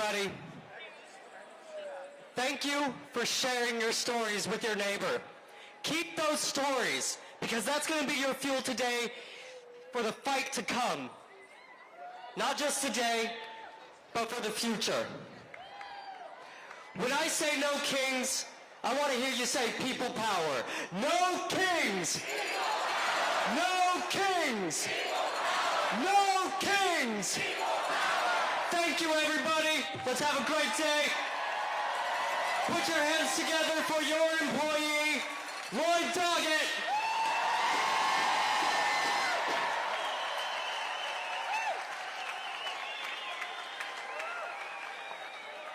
everybody. Thank you for sharing your stories with your neighbor. Keep those stories, because that's going to be your fuel today for the fight to come. Not just today, but for the future. When I say no kings, I want to hear you say people power. No kings! No kings! No kings! Thank you, everybody. Let's have a great day. Put your hands together for your employee, Roy Doggett.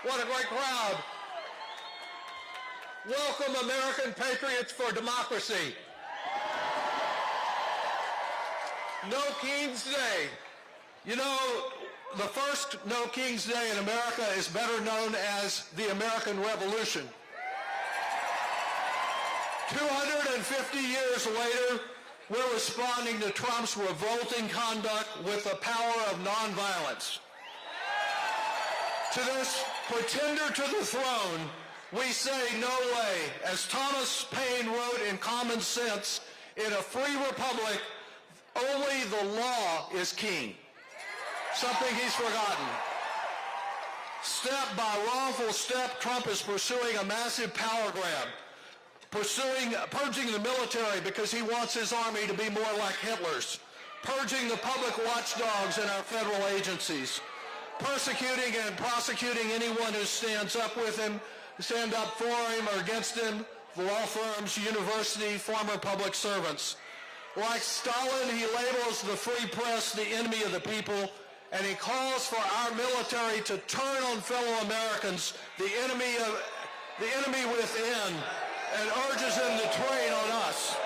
What a great crowd. Welcome, American Patriots for Democracy. No Kings Day. You know, the first No Kings Day in America is better known as the American Revolution. 250 years later, we're responding to Trump's revolting conduct with the power of nonviolence. To this pretender to the throne, we say no way. As Thomas Paine wrote in Common Sense, in a free republic, only the law is king. Something he's forgotten. Step by wrongful step, Trump is pursuing a massive power grab, purging the military because he wants his army to be more like Hitler's, purging the public watchdogs in our federal agencies, persecuting and prosecuting anyone who stands up with him, stand up for him or against him, law firms, university, former public servants. Like Stalin, he labels the free press the enemy of the people, and he calls for our military to turn on fellow Americans, the enemy within, and urges them to train on us.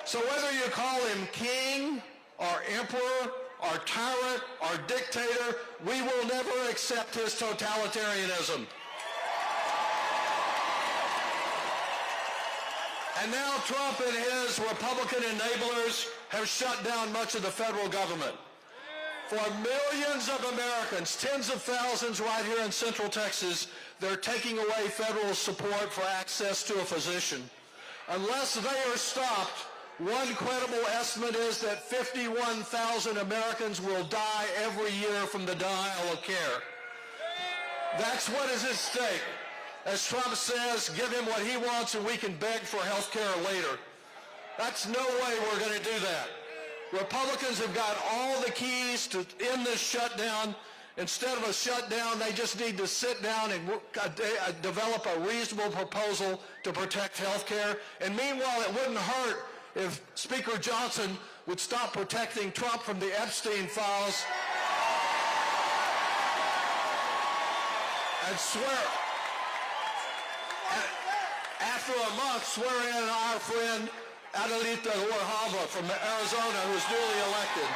So whether you call him king or emperor or tyrant or dictator, we will never accept his totalitarianism. And now Trump and his Republican enablers have shut down much of the federal government. For millions of Americans, tens of thousands right here in Central Texas, they're taking away federal support for access to a physician. Unless they are stopped, one credible estimate is that 51,000 Americans will die every year from the denial of care. That's what is at stake. As Trump says, give him what he wants and we can beg for health care later. That's no way we're going to do that. Republicans have got all the keys to end this shutdown. Instead of a shutdown, they just need to sit down and develop a reasonable proposal to protect health care. And meanwhile, it wouldn't hurt if Speaker Johnson would stop protecting Trump from the Epstein files and swear, after a month, swear in our friend Adelita Warhava from Arizona, who was newly elected.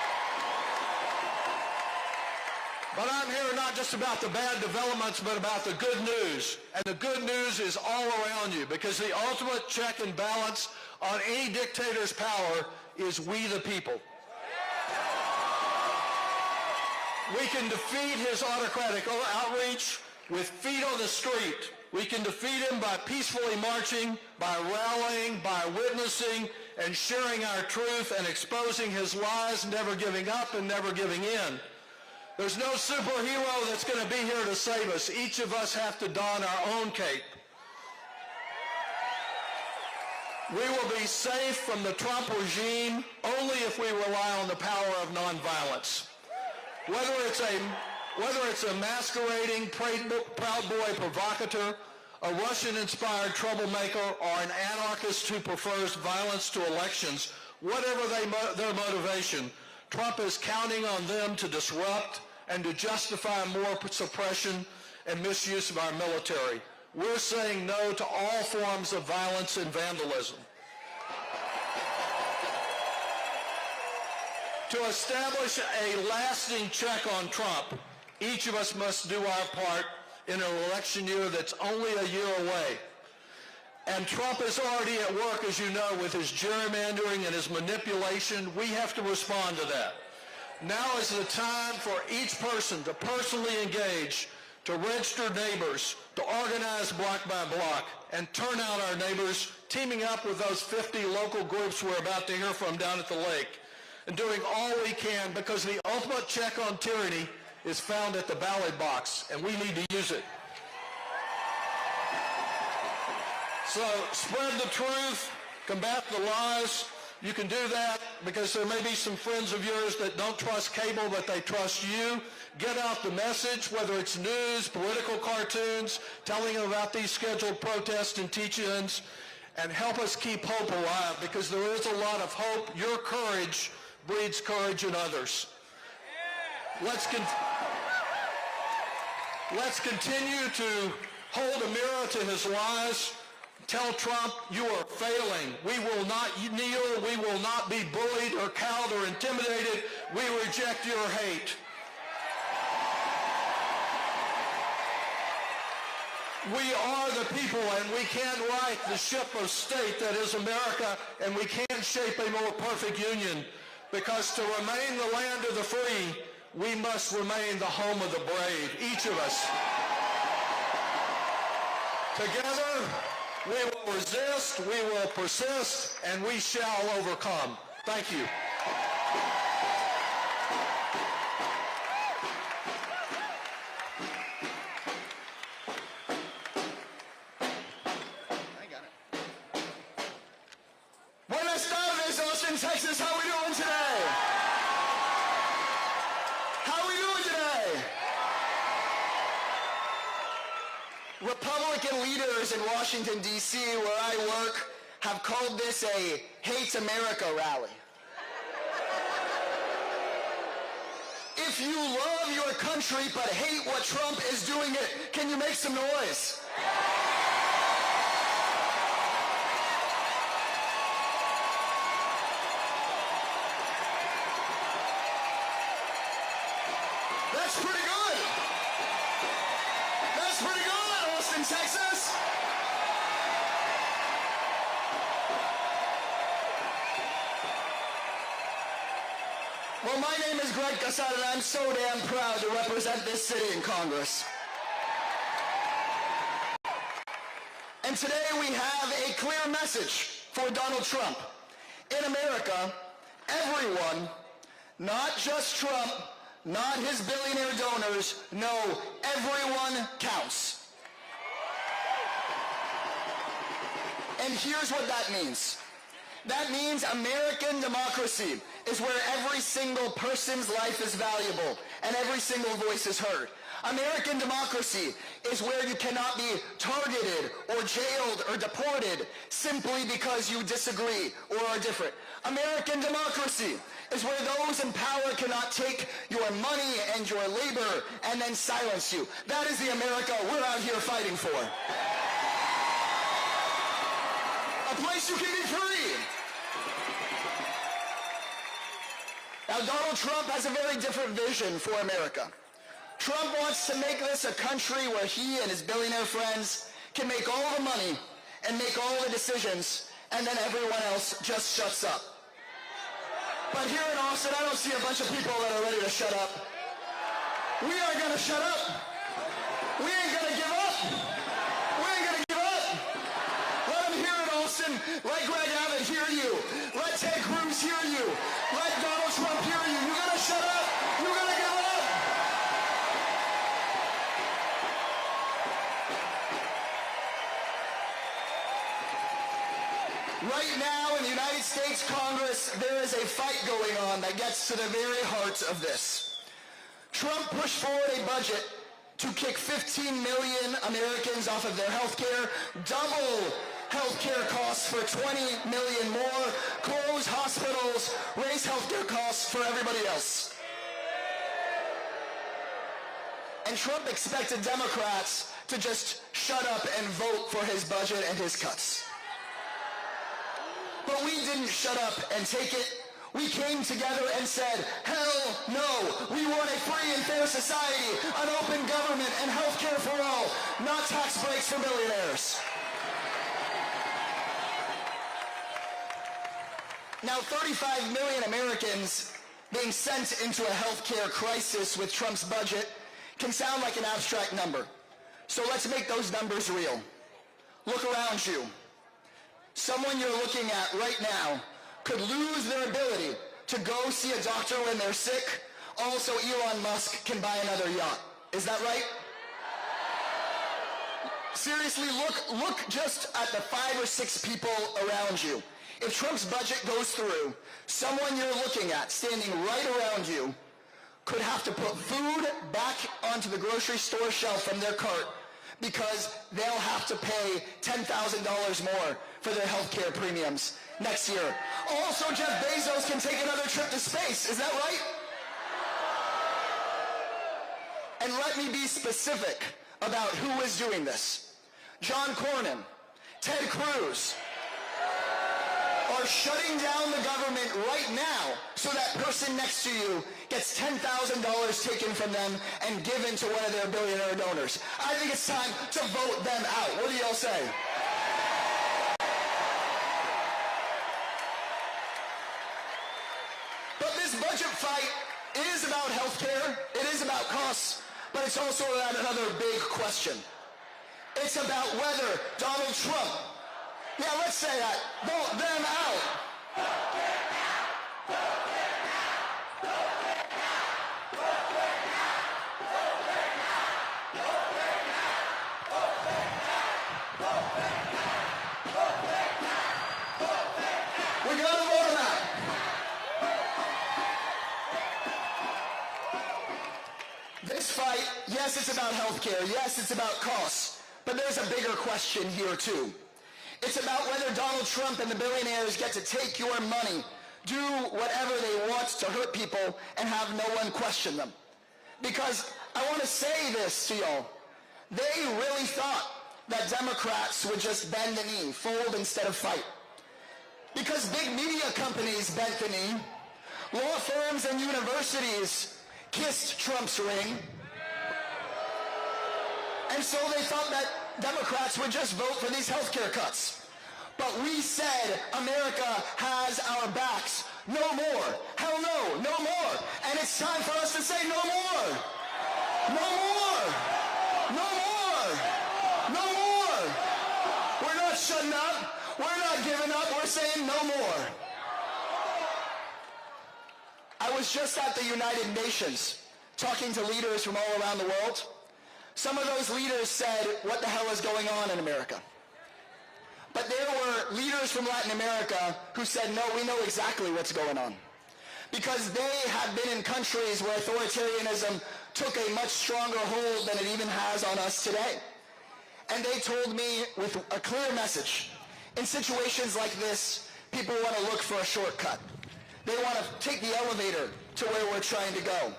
But I'm here not just about the bad developments, but about the good news. And the good news is all around you, because the ultimate check and balance on any dictator's power is we the people. We can defeat his autocratic outreach with feet on the street. We can defeat him by peacefully marching, by rallying, by witnessing, and sharing our truth and exposing his lies, never giving up and never giving in. There's no superhero that's going to be here to save us. Each of us have to don our own cape. We will be safe from the Trump regime only if we rely on the power of nonviolence. Whether it's a masquerading Proud Boy provocateur, a Russian-inspired troublemaker, or an anarchist who prefers violence to elections, whatever their motivation, Trump is counting on them to disrupt and to justify more suppression and misuse of our military. We're saying no to all forms of violence and vandalism. To establish a lasting check on Trump, each of us must do our part in an election year that's only a year away. And Trump is already at work, as you know, with his gerrymandering and his manipulation. We have to respond to that. Now is the time for each person to personally engage, to register neighbors, to organize block by block, and turn out our neighbors, teaming up with those 50 local groups we're about to hear from down at the lake, and doing all we can, because the ultimate check on tyranny is found at the ballot box, and we need to use it. So spread the truth, combat the lies. You can do that because there may be some friends of yours that don't trust cable, but they trust you. Get out the message, whether it's news, political cartoons, telling them about these scheduled protests and teach-ins, and help us keep hope alive, because there is a lot of hope. Your courage breeds courage in others. Let's continue to hold a mirror to his lies. Tell Trump, you are failing. We will not kneel. We will not be bullied or cowed or intimidated. We reject your hate. We are the people, and we can't right the ship of state that is America, and we can't shape a more perfect union, because to remain the land of the free, we must remain the home of the brave, each of us. Together, we will resist, we will persist, and we shall overcome. Thank you. Buenas tardes, Austin, Texas. How we doing today? How we doing today? Republican leaders in Washington, D.C., where I work, have called this a Hate America rally. If you love your country but hate what Trump is doing, can you make some noise? That's pretty good. That's pretty good, Austin, Texas. Well, my name is Greg Casada, and I'm so damn proud to represent this city in Congress. And today we have a clear message for Donald Trump. In America, everyone, not just Trump, not his billionaire donors, no, everyone counts. And here's what that means. That means American democracy is where every single person's life is valuable and every single voice is heard. American democracy is where you cannot be targeted or jailed or deported simply because you disagree or are different. American democracy is where those in power cannot take your money and your labor and then silence you. That is the America we're out here fighting for. A place you can be free. Now, Donald Trump has a very different vision for America. Trump wants to make this a country where he and his billionaire friends can make all the money and make all the decisions, and then everyone else just shuts up. But here in Austin, I don't see a bunch of people that are ready to shut up. We aren't going to shut up. We ain't going to give up. We ain't going to give up. Let them hear it, Austin. Let Greg Abbott hear you. Let Ted Cruz hear you. Let Donald Trump hear you. You got to shut up. You got to give up. Right now in the United States Congress, there is a fight going on that gets to the very heart of this. Trump pushed forward a budget to kick 15 million Americans off of their health care, double health care costs for 20 million more, close hospitals, raise health care costs for everybody else. And Trump expected Democrats to just shut up and vote for his budget and his cuts. But we didn't shut up and take it. We came together and said, hell no. We want a free and fair society, an open government, and health care for all, not tax breaks for billionaires. Now, 35 million Americans being sent into a healthcare crisis with Trump's budget can sound like an abstract number. So let's make those numbers real. Look around you. Someone you're looking at right now could lose their ability to go see a doctor when they're sick. Also, Elon Musk can buy another yacht. Is that right? Seriously, look just at the 5 or 6 people around you. If Trump's budget goes through, someone you're looking at standing right around you could have to put food back onto the grocery store shelf from their cart because they'll have to pay $10,000 more for their health care premiums next year. Also, Jeff Bezos can take another trip to space. Is that right? And let me be specific about who is doing this. John Cornyn, Ted Cruz are shutting down the government right now so that person next to you gets $10,000 taken from them and given to one of their billionaire donors. I think it's time to vote them out. What do y'all say? But this budget fight is about healthcare, it is about costs, but it's also about another big question. It's about whether Donald Trump, yeah, let's say that, vote them out. We're going to vote them out. This fight, yes, it's about healthcare. Yes, it's about costs. But there's a bigger question here, too. It's about whether Donald Trump and the billionaires get to take your money, do whatever they want to hurt people, and have no one question them. Because I want to say this to y'all. They really thought that Democrats would just bend the knee, fold instead of fight. Because big media companies bent the knee, law firms and universities kissed Trump's ring, and so they thought that Democrats would just vote for these health care cuts. But we said America has our backs. No more. Hell no. No more. And it's time for us to say no more. No more. No more. No more. We're not shutting up. We're not giving up. We're saying no more. I was just at the United Nations talking to leaders from all around the world. Some of those leaders said, what the hell is going on in America? But there were leaders from Latin America who said, no, we know exactly what's going on. Because they had been in countries where authoritarianism took a much stronger hold than it even has on us today. And they told me with a clear message, in situations like this, people want to look for a shortcut. They want to take the elevator to where we're trying to go.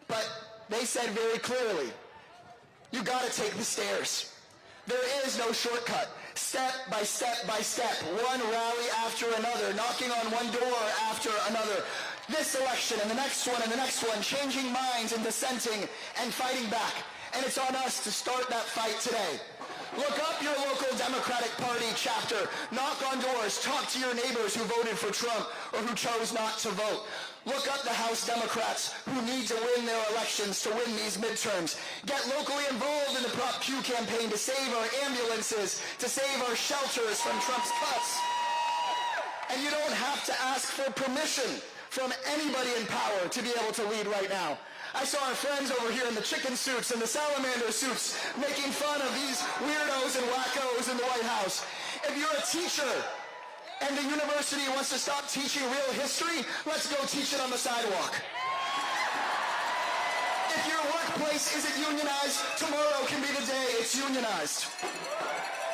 But they said very clearly, you got to take the stairs. There is no shortcut. Step by step by step, one rally after another, knocking on one door after another. This election and the next one and the next one, changing minds and dissenting and fighting back. And it's on us to start that fight today. Look up your local Democratic Party chapter. Knock on doors. Talk to your neighbors who voted for Trump or who chose not to vote. Look up the House Democrats who need to win their elections to win these midterms. Get locally involved in the Prop Q campaign to save our ambulances, to save our shelters from Trump's cuts. And you don't have to ask for permission from anybody in power to be able to lead right now. I saw our friends over here in the chicken suits and the salamander suits making fun of these weirdos and wackos in the White House. If you're a teacher and the university wants to stop teaching real history, let's go teach it on the sidewalk. If your workplace isn't unionized, tomorrow can be the day it's unionized.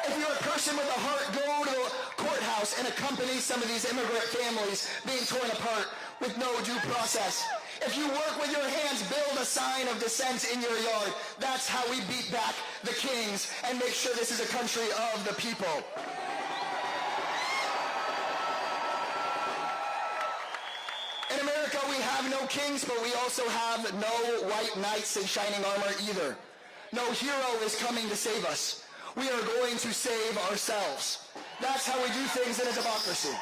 If you're a person with a heart, go to the courthouse and accompany some of these immigrant families being torn apart with no due process. If you work with your hands, build a sign of dissent in your yard. That's how we beat back the kings and make sure this is a country of the people. In America, we have no kings, but we also have no white knights in shining armor either. No hero is coming to save us. We are going to save ourselves. That's how we do things in a democracy.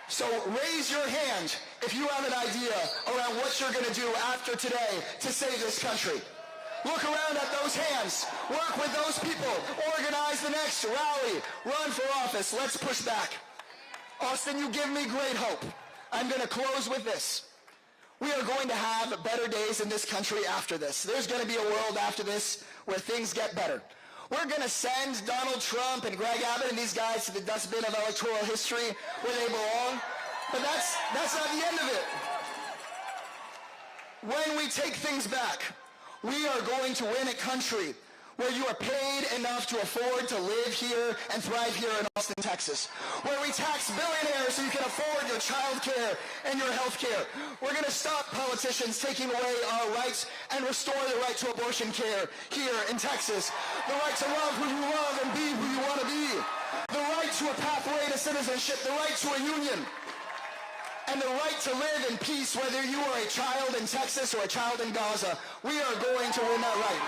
So raise your hand if you have an idea around what you're going to do after today to save this country. Look around at those hands. Work with those people. Organize the next rally. Run for office. Let's push back. Austin, you give me great hope. I'm going to close with this. We are going to have better days in this country after this. There's going to be a world after this where things get better. We're going to send Donald Trump and Greg Abbott and these guys to the dustbin of electoral history where they belong. But that's not the end of it. When we take things back, we are going to win a country where you are paid enough to afford to live here and thrive here in Austin, Texas. Where we tax billionaires so you can afford your child care and your health care. We're going to stop politicians taking away our rights and restore the right to abortion care here in Texas. The right to love who you love and be who you want to be. The right to a pathway to citizenship. The right to a union. And the right to live in peace whether you are a child in Texas or a child in Gaza. We are going to win that right.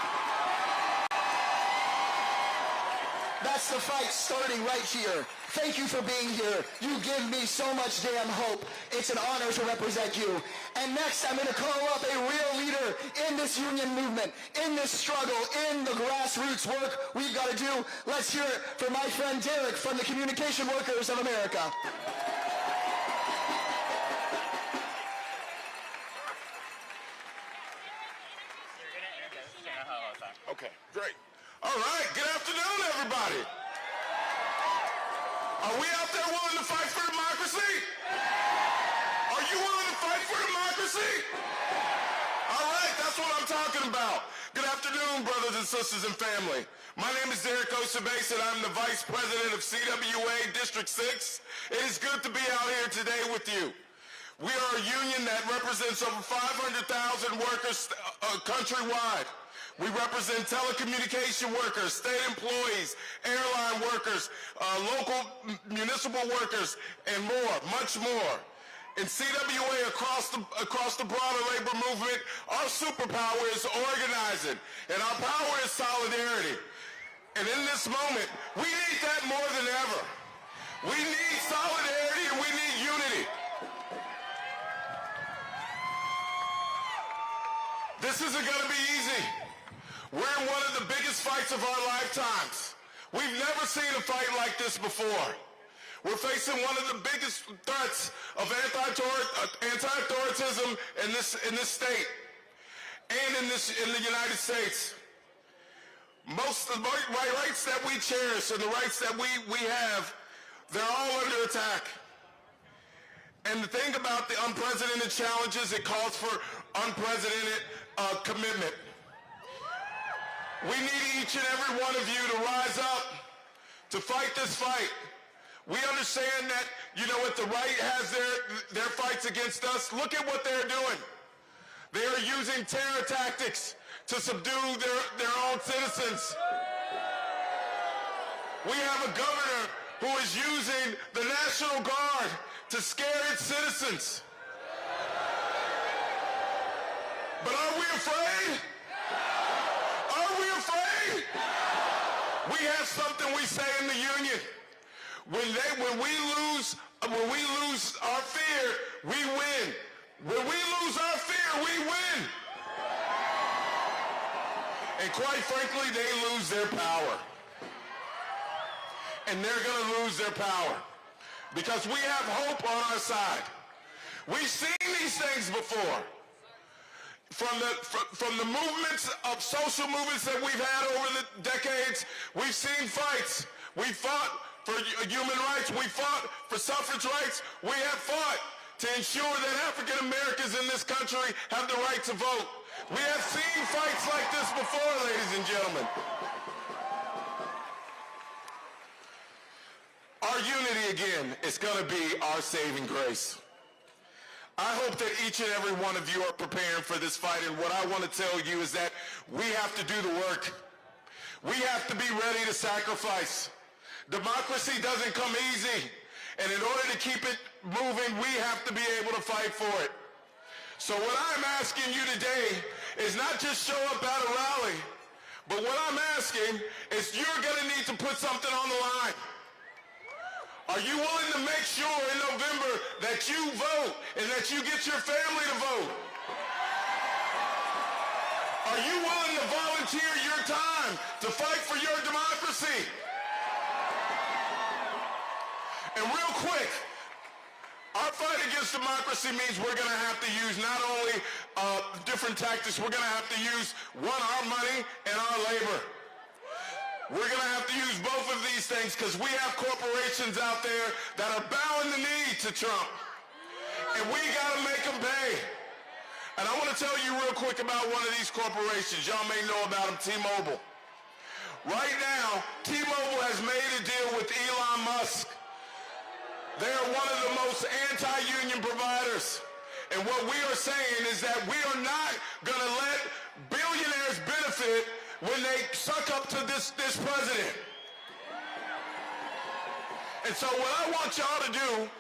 That's the fight starting right here. Thank you for being here. You give me so much damn hope. It's an honor to represent you. And next, I'm going to call up a real leader in this union movement, in this struggle, in the grassroots work we've got to do. Let's hear it for my friend Derek from the Communication Workers of America. Okay, great. All right, good afternoon, everybody. Are we out there willing to fight for democracy? Are you willing to fight for democracy? All right, that's what I'm talking about. Good afternoon, brothers and sisters and family. My name is Derek Osabase, and I'm the Vice President of CWA District 6. It is good to be out here today with you. We are a union that represents over 500,000 workers countrywide. We represent telecommunication workers, state employees, airline workers, local municipal workers, and more, much more. In CWA, across the broader labor movement, our superpower is organizing, and our power is solidarity. And in this moment, we need that more than ever. We need solidarity and we need unity. This isn't going to be easy. We're in one of the biggest fights of our lifetimes. We've never seen a fight like this before. We're facing one of the biggest threats of anti-authoritism in this state and in the United States. Most of the rights that we cherish and the rights that we have, they're all under attack. And the thing about the unprecedented challenges, it calls for unprecedented commitment. We need each and every one of you to rise up to fight this fight. We understand that, you know what, the right has their fights against us. Look at what they're doing. They are using terror tactics to subdue their own citizens. We have a governor who is using the National Guard to scare its citizens. But are we afraid? Are we afraid? We have something we say in the union. When we lose our fear, we win. When we lose our fear, we win. And quite frankly, they lose their power. And they're going to lose their power because we have hope on our side. We've seen these things before. From the movements of social movements that we've had over the decades, we've seen fights. We fought for human rights. We fought for suffrage rights. We have fought to ensure that African Americans in this country have the right to vote. We have seen fights like this before, ladies and gentlemen. Our unity, again, is going to be our saving grace. I hope that each and every one of you are preparing for this fight, and what I want to tell you is that we have to do the work. We have to be ready to sacrifice. Democracy doesn't come easy, and in order to keep it moving, we have to be able to fight for it. So what I'm asking you today is not just show up at a rally, but what I'm asking is you're going to need to put something on the line. Are you willing to make sure in November that you vote and that you get your family to vote? Are you willing to volunteer your time to fight for your democracy? And real quick, our fight against democracy means we're going to have to use not only different tactics, we're going to have to use, one, our money and our labor. We're going to have to use both of these things because we have corporations out there that are bowing the knee to Trump. And we got to make them pay. And I want to tell you real quick about one of these corporations. Y'all may know about them, T-Mobile. Right now, T-Mobile has made a deal with Elon Musk. They are one of the most anti-union providers. And what we are saying is that we are not going to let billionaires benefit when they suck up to this president. And so what I want y'all to do,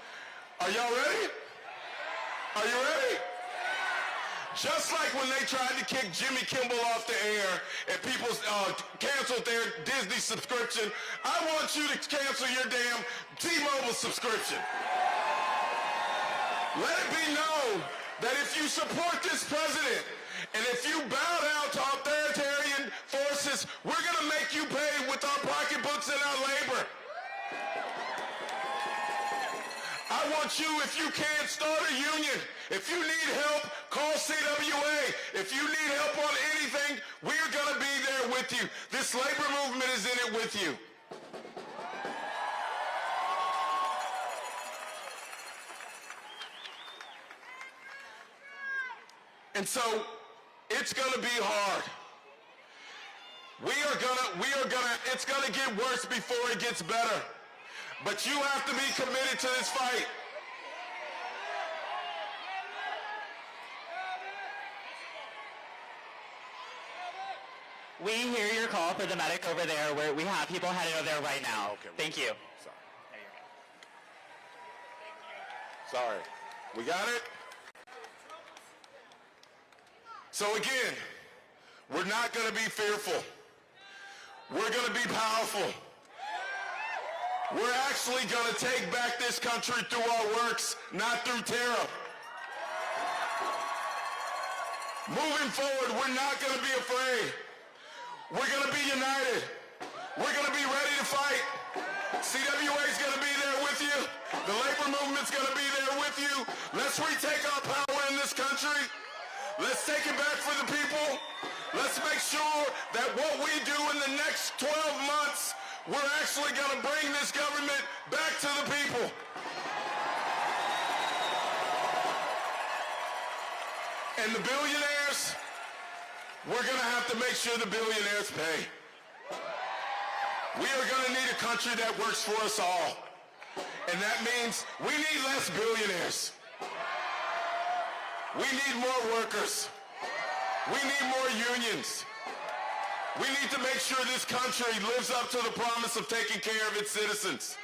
are y'all ready? Are you ready? Just like when they tried to kick Jimmy Kimmel off the air and people canceled their Disney subscription, I want you to cancel your damn T-Mobile subscription. Let it be known that if you support this president and if you bow down to authoritarian forces, we're going to make you pay with our pocketbooks and our labor. I want you, if you can't start a union, if you need help, call CWA. If you need help on anything, we're going to be there with you. This labor movement is in it with you. And so it's going to be hard. It's going to get worse before it gets better. But you have to be committed to this fight. We hear your call for the medic over there. Where we have people headed over there right now. Okay. Thank you. Sorry. We got it? So again, we're not going to be fearful. We're going to be powerful. We're actually going to take back this country through our works, not through terror. Moving forward, we're not going to be afraid. We're going to be united. We're going to be ready to fight. CWA is going to be there with you. The labor movement's going to be there with you. Let's retake our power in this country. Let's take it back for the people. Let's make sure that what we do in the next 12 months, we're actually going to bring this government back to the people. And the billionaires, we're going to have to make sure the billionaires pay. We are going to need a country that works for us all. And that means we need less billionaires. We need more workers. We need more unions. We need to make sure this country lives up to the promise of taking care of its citizens.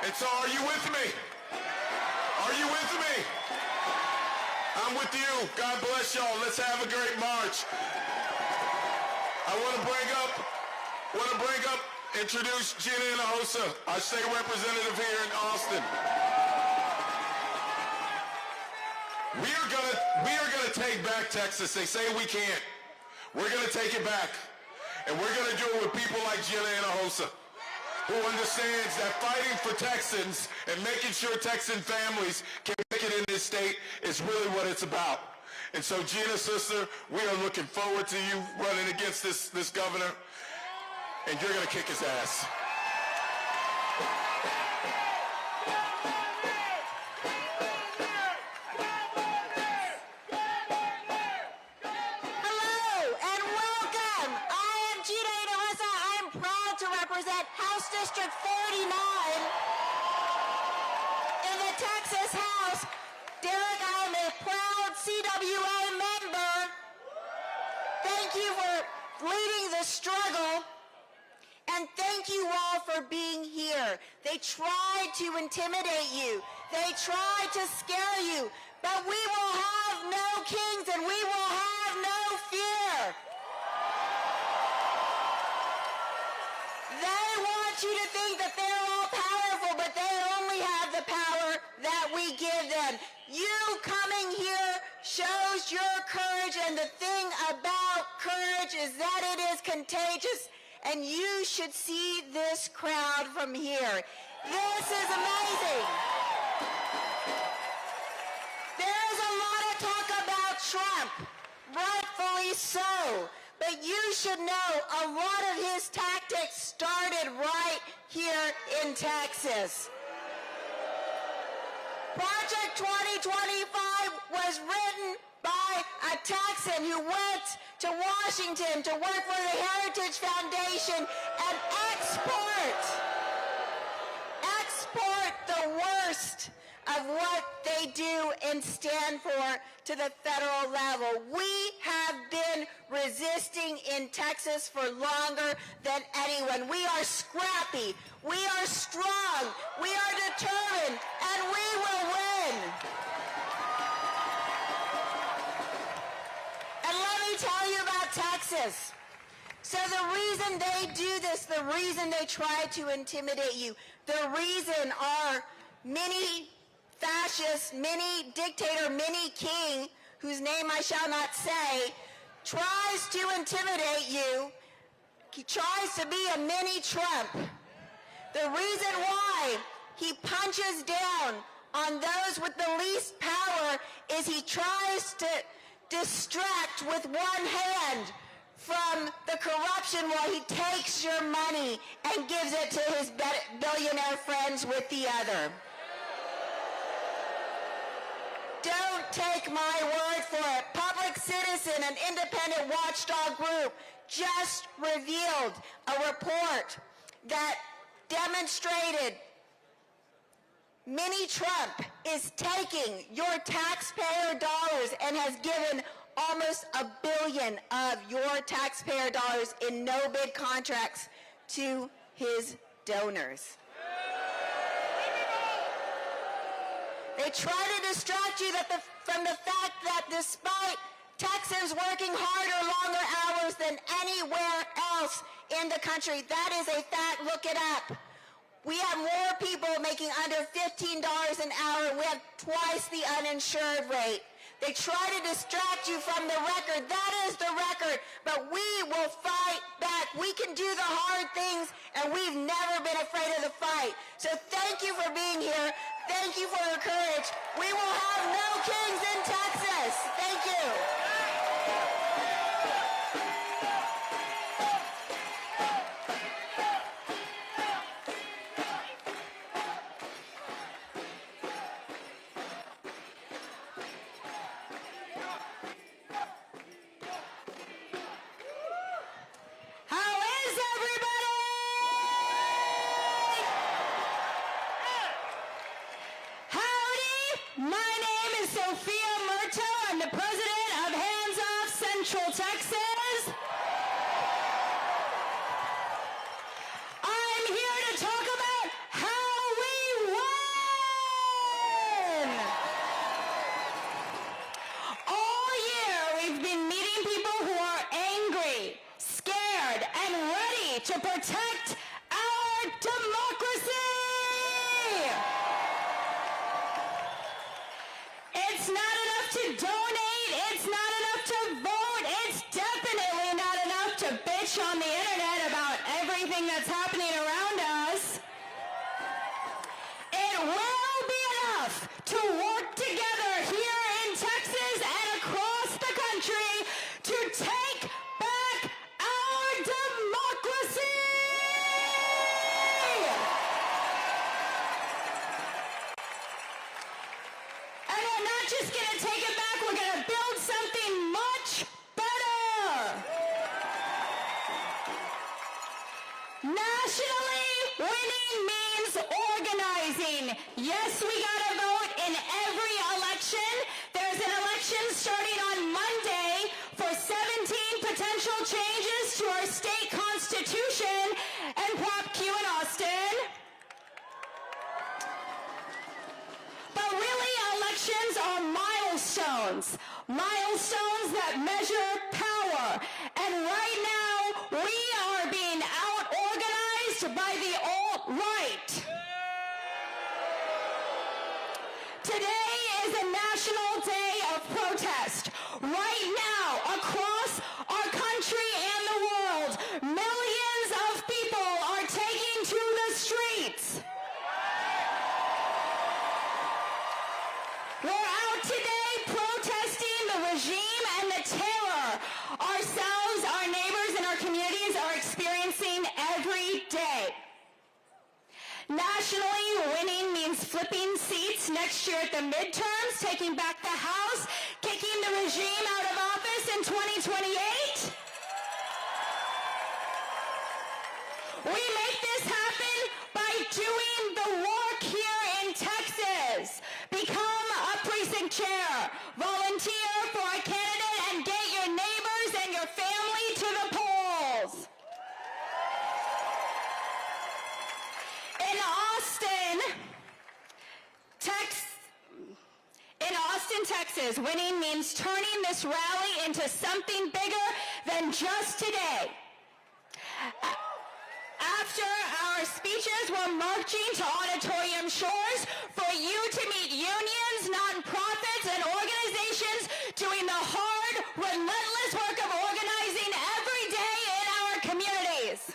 And so are you with me? Are you with me? I'm with you. God bless y'all. Let's have a great march. I want to introduce Gina Hinojosa, our state representative here in Austin. We are gonna take back Texas. They say we can't. We're gonna take it back. And we're gonna do it with people like Gina Hinojosa, who understands that fighting for Texans and making sure Texan families can make it in this state is really what it's about. And so, Gina, sister, we are looking forward to you running against this governor, and you're gonna kick his ass. House District 49 in the Texas House. Derek, I am a proud CWA member. Thank you for leading the struggle, and thank you all for being here. They tried to intimidate you. They tried to scare you, but we will have no kings and we will have no fear. They want you to think that they're all powerful, but they that we give them. You coming here shows your courage, and the thing about courage is that it is contagious, and you should see this crowd from here. This is amazing. There's a lot of talk about Trump, rightfully so, but you should know a lot of his tactics started right here in Texas. Project 2025 was written by a Texan who went to Washington to work for the Heritage Foundation and export the worst of what they do and stand for to the federal level. We have been resisting in Texas for longer than anyone. We are scrappy. We are strong. We are determined, and we will win. And let me tell you about Texas. So the reason they do this, the reason they try to intimidate you, the reason our mini fascist, mini dictator, mini king, whose name I shall not say, tries to intimidate you, he tries to be a mini Trump. The reason why he punches down on those with the least power is he tries to distract with one hand from the corruption while he takes your money and gives it to his billionaire friends with the other. Don't take my word for it. Public Citizen, an independent watchdog group, just revealed a report that demonstrated Mini Trump is taking your taxpayer dollars and has given almost $1 billion of your taxpayer dollars in no-bid contracts to his donors. They try to distract you from the fact that despite Texans working harder, longer hours than anywhere else in the country, that is a fact. Look it up. We have more people making under $15 an hour. We have twice the uninsured rate. They try to distract you from the record. That is the record. But we will fight back. We can do the hard things, and we've never been afraid of the fight. So thank you for being here. Thank you for your courage. We will have no kings in Texas. Thank you. Texas. I'm here to talk about how we win. All year we've been meeting people who are angry, scared, and ready to protect our democracy. It's not enough to donate. It's not enough to vote. It's definitely not enough to bitch on the internet about everything that's happening around us. It will be enough to work together here in Texas and across the country to take back our democracy. And we're not just going to take it back, we're going to build something much better. Nationally, winning means organizing. Yes, we got to vote in every election. There's an election starting on Monday for 17 potential changes to our state constitution and Prop Q in Austin. But really, elections are milestones. Milestones that measure power. And right now, we are being out-organized by the alt-right. Today is a national day of protest. Right now, across our country and the world, millions of people are taking to the streets. We're out today protesting the regime and the terror ourselves, our neighbors, and our communities are experiencing every day. Nationally, winning means flipping seats next year at the midterms, taking back the House, kicking the regime out of office in 2028. We make this happen by doing the work here in Texas. Become a precinct chair, volunteer for a candidate, and get your neighbors and your family to the polls. In Austin, Texas, winning means turning this rally into something bigger than just today. After our speeches, we're marching to Auditorium Shores for you to meet unions, nonprofits, and organizations doing the hard, relentless work of organizing every day in our communities.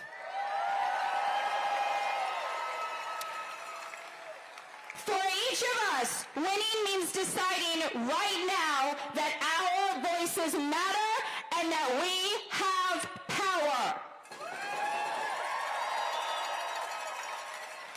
For each of us, winning means deciding right now that our voices matter and that we have power.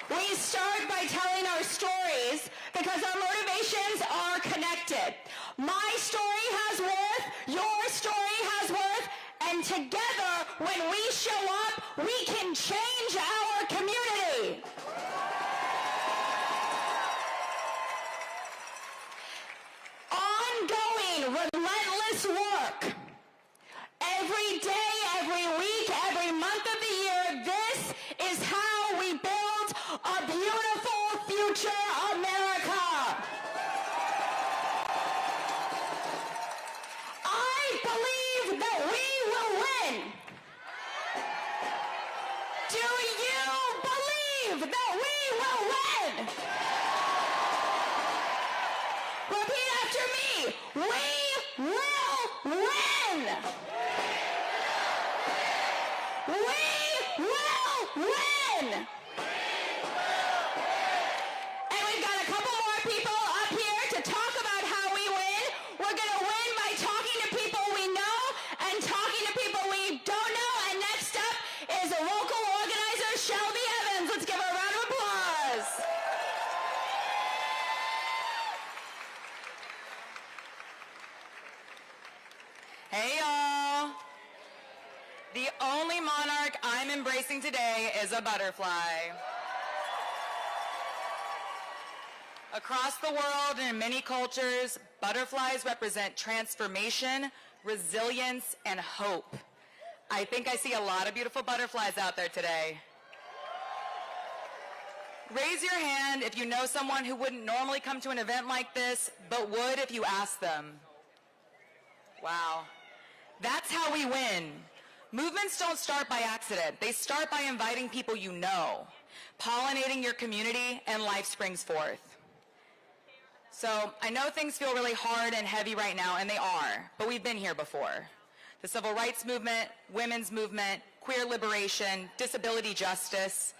We start by telling our stories because our motivations are connected. My story has worth, your story has worth, and together, when we show up, we can change our community. Ongoing, relentless work. Every day, every week, every month of the year, this is how we build a beautiful future America. I believe that we will win. Do you believe that we will win? Repeat after me. We will win. We will win. And we've got a couple more people up here to talk about how we win. We're going to win by talking to people we know and talking to people we don't know. And next up is a local organizer, Shelby Evans. Let's give her a round of applause. Hey y'all! The only monarch I'm embracing today is a butterfly. Across the world and in many cultures, butterflies represent transformation, resilience, and hope. I think I see a lot of beautiful butterflies out there today. Raise your hand if you know someone who wouldn't normally come to an event like this, but would if you asked them. Wow. That's how we win. Movements don't start by accident. They start by inviting people you know, pollinating your community, and life springs forth. So I know things feel really hard and heavy right now, and they are, but we've been here before. The civil rights movement, women's movement, queer liberation, disability justice.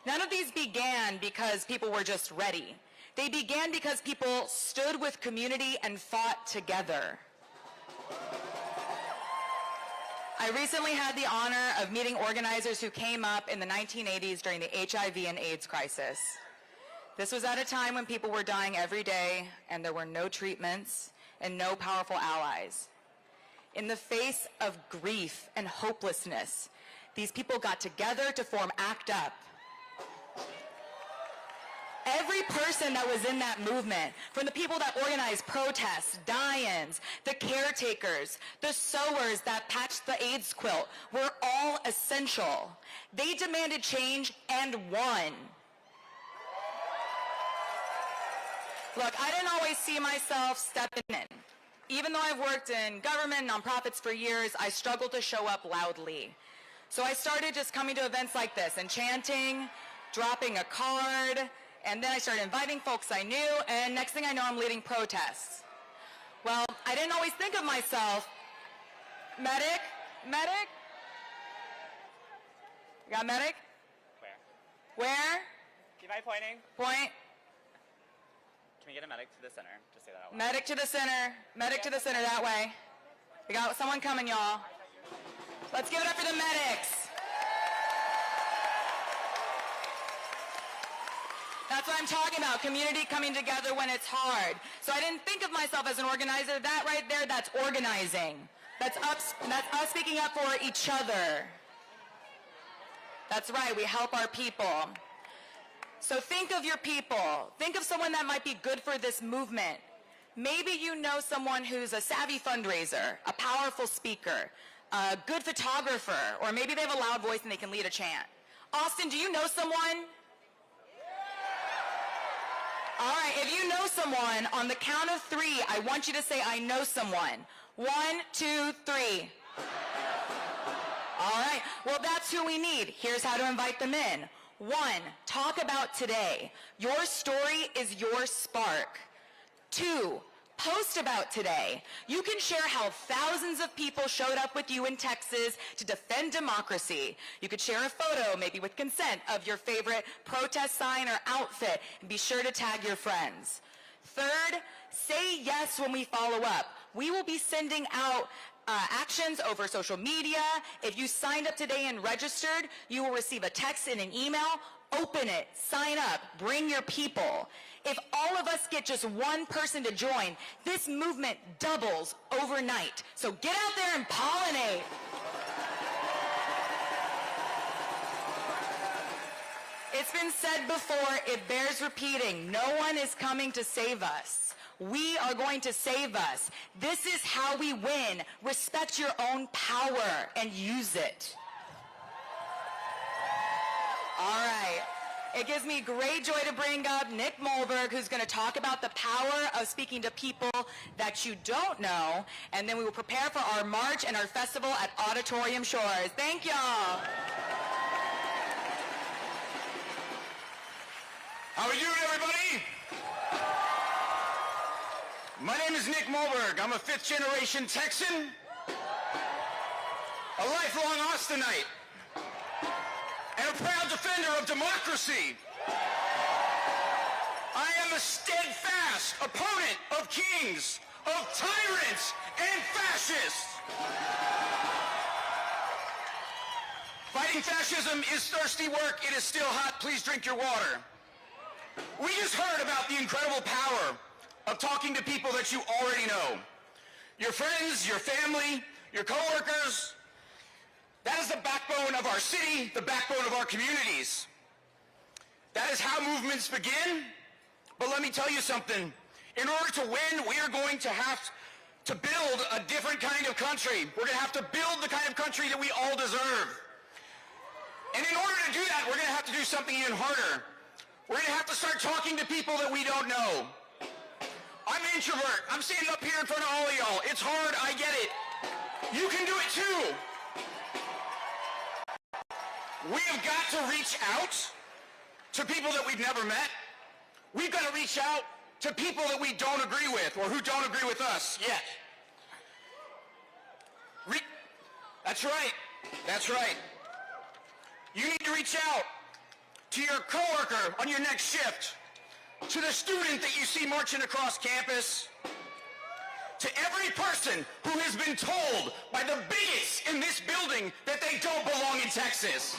None of these began because people were just ready. They began because people stood with community and fought together. I recently had the honor of meeting organizers who came up in the 1980s during the HIV and AIDS crisis. This was at a time when people were dying every day and there were no treatments and no powerful allies. In the face of grief and hopelessness, these people got together to form ACT UP. Every person that was in that movement, from the people that organized protests, die-ins, the caretakers, the sewers that patched the AIDS quilt, were all essential. They demanded change and won. Look, I didn't always see myself stepping in. Even though I've worked in government, nonprofits for years, I struggled to show up loudly. So I started just coming to events like this and chanting, dropping a card, And then I started inviting folks I knew, and next thing I know, I'm leading protests. Well, I didn't always think of myself. Medic? Medic? You got medic? Where? Where? Do you mind pointing? Point. Can we get a medic to the center? Just say that out loud. Medic to the center. Medic to the center, that way. We got someone coming, y'all. Let's give it up for the medics. That's what I'm talking about, community coming together when it's hard. So I didn't think of myself as an organizer. That right there, that's organizing. That's us speaking up for each other. That's right, we help our people. So think of your people. Think of someone that might be good for this movement. Maybe you know someone who's a savvy fundraiser, a powerful speaker, a good photographer, or maybe they have a loud voice and they can lead a chant. Austin, do you know someone? All right, if you know someone, on the count of 3, I want you to say, I know someone. 1, 2, 3. All right, well, that's who we need. Here's how to invite them in. 1, talk about today. Your story is your spark. 2, post about today. You can share how thousands of people showed up with you in Texas to defend democracy. You could share a photo, maybe with consent, of your favorite protest sign or outfit, and be sure to tag your friends. 3rd, say yes when we follow up. We will be sending out actions over social media. If you signed up today and registered, you will receive a text and an email. Open it, sign up, bring your people. If all of us get just 1 person to join, this movement doubles overnight. So get out there and pollinate. It's been said before, it bears repeating. No one is coming to save us. We are going to save us. This is how we win. Respect your own power and use it. All right. It gives me great joy to bring up Nick Mulberg, who's going to talk about the power of speaking to people that you don't know. And then we will prepare for our march and our festival at Auditorium Shores. Thank y'all. How are you, everybody? My name is Nick Mulberg. I'm a 5th-generation Texan, a lifelong Austinite, and a proud defender of democracy. I am a steadfast opponent of kings, of tyrants, and fascists. Fighting fascism is thirsty work. It is still hot. Please drink your water. We just heard about the incredible power of talking to people that you already know. Your friends, your family, your coworkers. That is the backbone of our city, the backbone of our communities. That is how movements begin. But let me tell you something. In order to win, we are going to have to build a different kind of country. We're going to have to build the kind of country that we all deserve. And in order to do that, we're going to have to do something even harder. We're going to have to start talking to people that we don't know. I'm an introvert. I'm standing up here in front of all of y'all. It's hard. I get it. You can do it too. We have got to reach out to people that we've never met. We've got to reach out to people that we don't agree with or who don't agree with us yet. That's right. That's right. You need to reach out to your coworker on your next shift, to the student that you see marching across campus, to every person who has been told by the bigots in this building that they don't belong in Texas.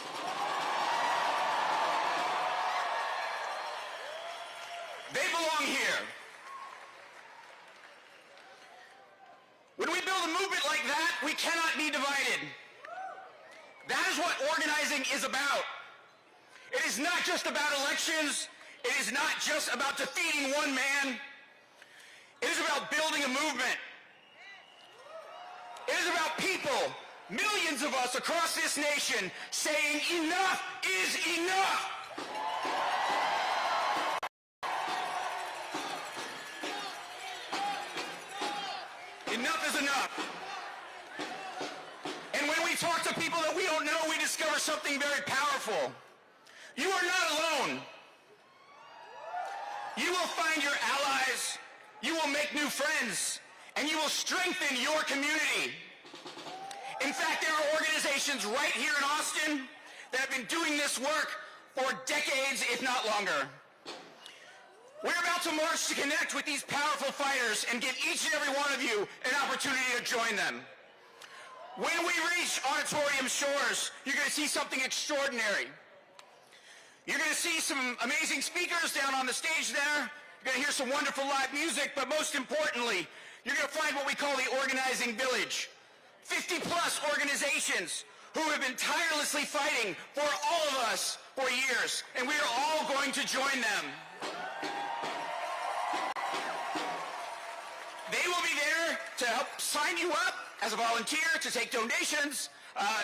They belong here. When we build a movement like that, we cannot be divided. That is what organizing is about. It is not just about elections. It is not just about defeating one man. It is about building a movement. It is about people, millions of us across this nation, saying enough is enough. Enough is enough. And when we talk to people that we don't know, we discover something very powerful. You are not alone. You will find your allies, you will make new friends, and you will strengthen your community. In fact, there are organizations right here in Austin that have been doing this work for decades, if not longer. We're about to march to connect with these powerful fighters and give each and every one of you an opportunity to join them. When we reach Auditorium Shores, you're going to see something extraordinary. You're going to see some amazing speakers down on the stage there. You're going to hear some wonderful live music, but most importantly, you're going to find what we call the organizing village. 50-plus organizations who have been tirelessly fighting for all of us for years, and we are all going to join them. They will be there to help sign you up as a volunteer, to take donations,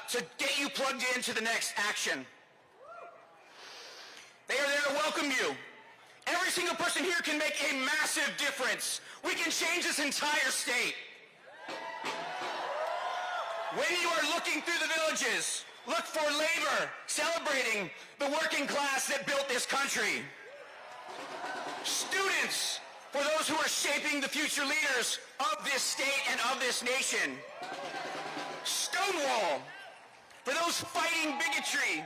to get you plugged into the next action. They are there to welcome you. Every single person here can make a massive difference. We can change this entire state. When you are looking through the villages, look for labor celebrating the working class that built this country. Students, for those who are shaping the future leaders of this state and of this nation. Stonewall, for those fighting bigotry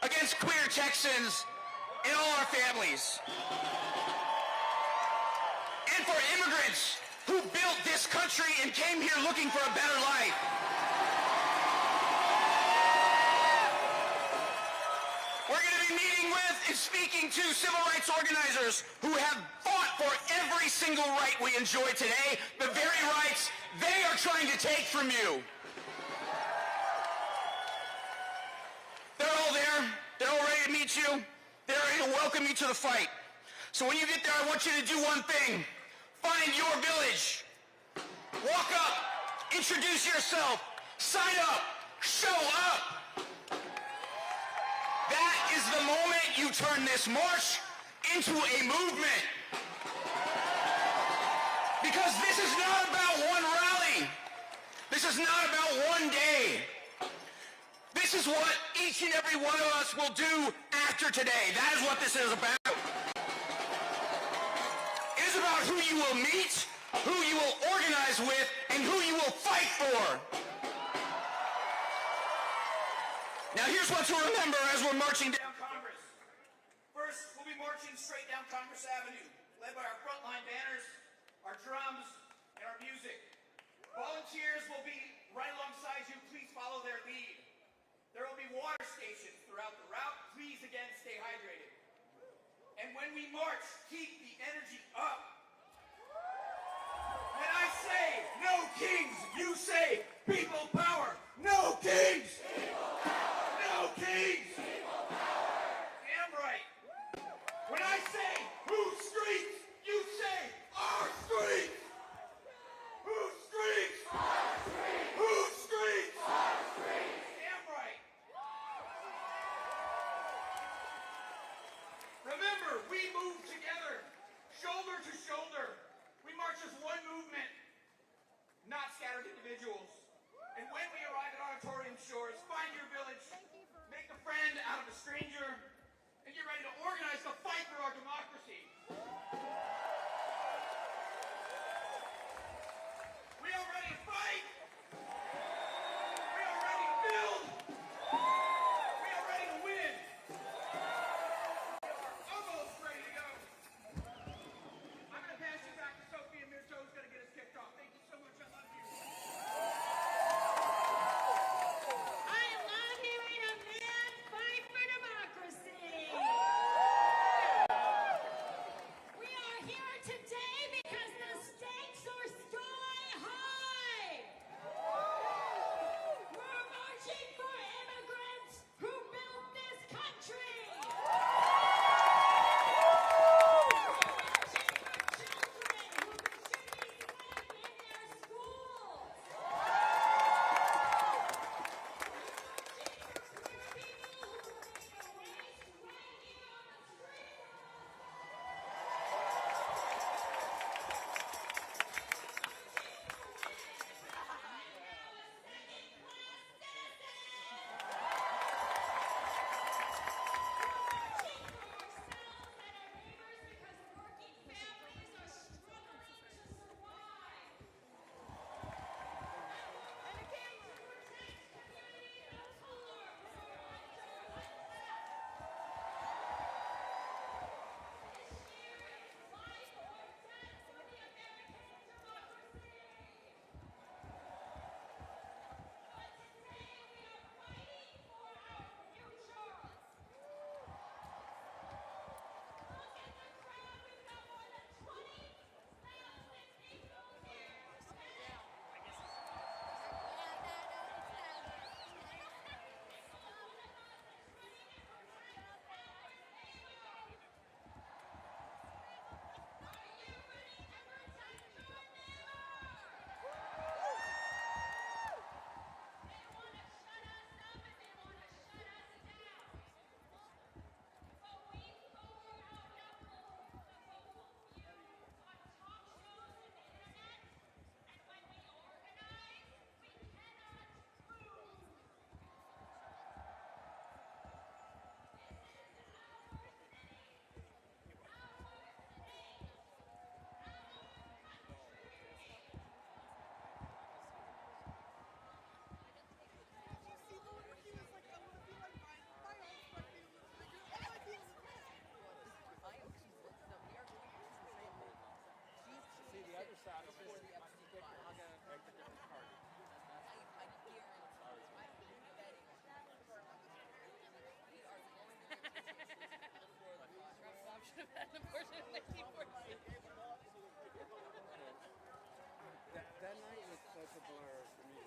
against queer Texans and all our families. And for immigrants who built this country and came here looking for a better life. We're going to be meeting with and speaking to civil rights organizers who have fought for every single right we enjoy today, the very rights they are trying to take from you. They're all there. They're all ready to meet you. They're ready to welcome you to the fight. So when you get there, I want you to do one thing. Find your village. Walk up. Introduce yourself. Sign up. Show up. That is the moment you turn this march into a movement. Because this is not about one rally. This is not about one day. This is what each and every one of us will do after today. That is what this is about. It is about who you will meet, who you will organize with, and who you will fight for. Now here's what to remember as we're marching down Congress. First, we'll be marching straight down Congress Avenue, led by our frontline banners, our drums, and our music. Volunteers will be right alongside you. Please follow their lead. There will be water stations throughout the route. Please, again, stay hydrated. And when we march, keep the energy up. When I say no kings, you say people power. No kings! People power! No kings! People power! Damn right. When I say whose streets, you say our streets. Whose streets? Our streets. Whose streets? Our streets. Damn right. Remember, we move together, shoulder to shoulder. We march as one movement, not scattered individuals. And when we arrive at Auditorium Shores, find your village, make a friend out of a stranger, and get ready to organize the fight for our democracy. That night was such a blur for me.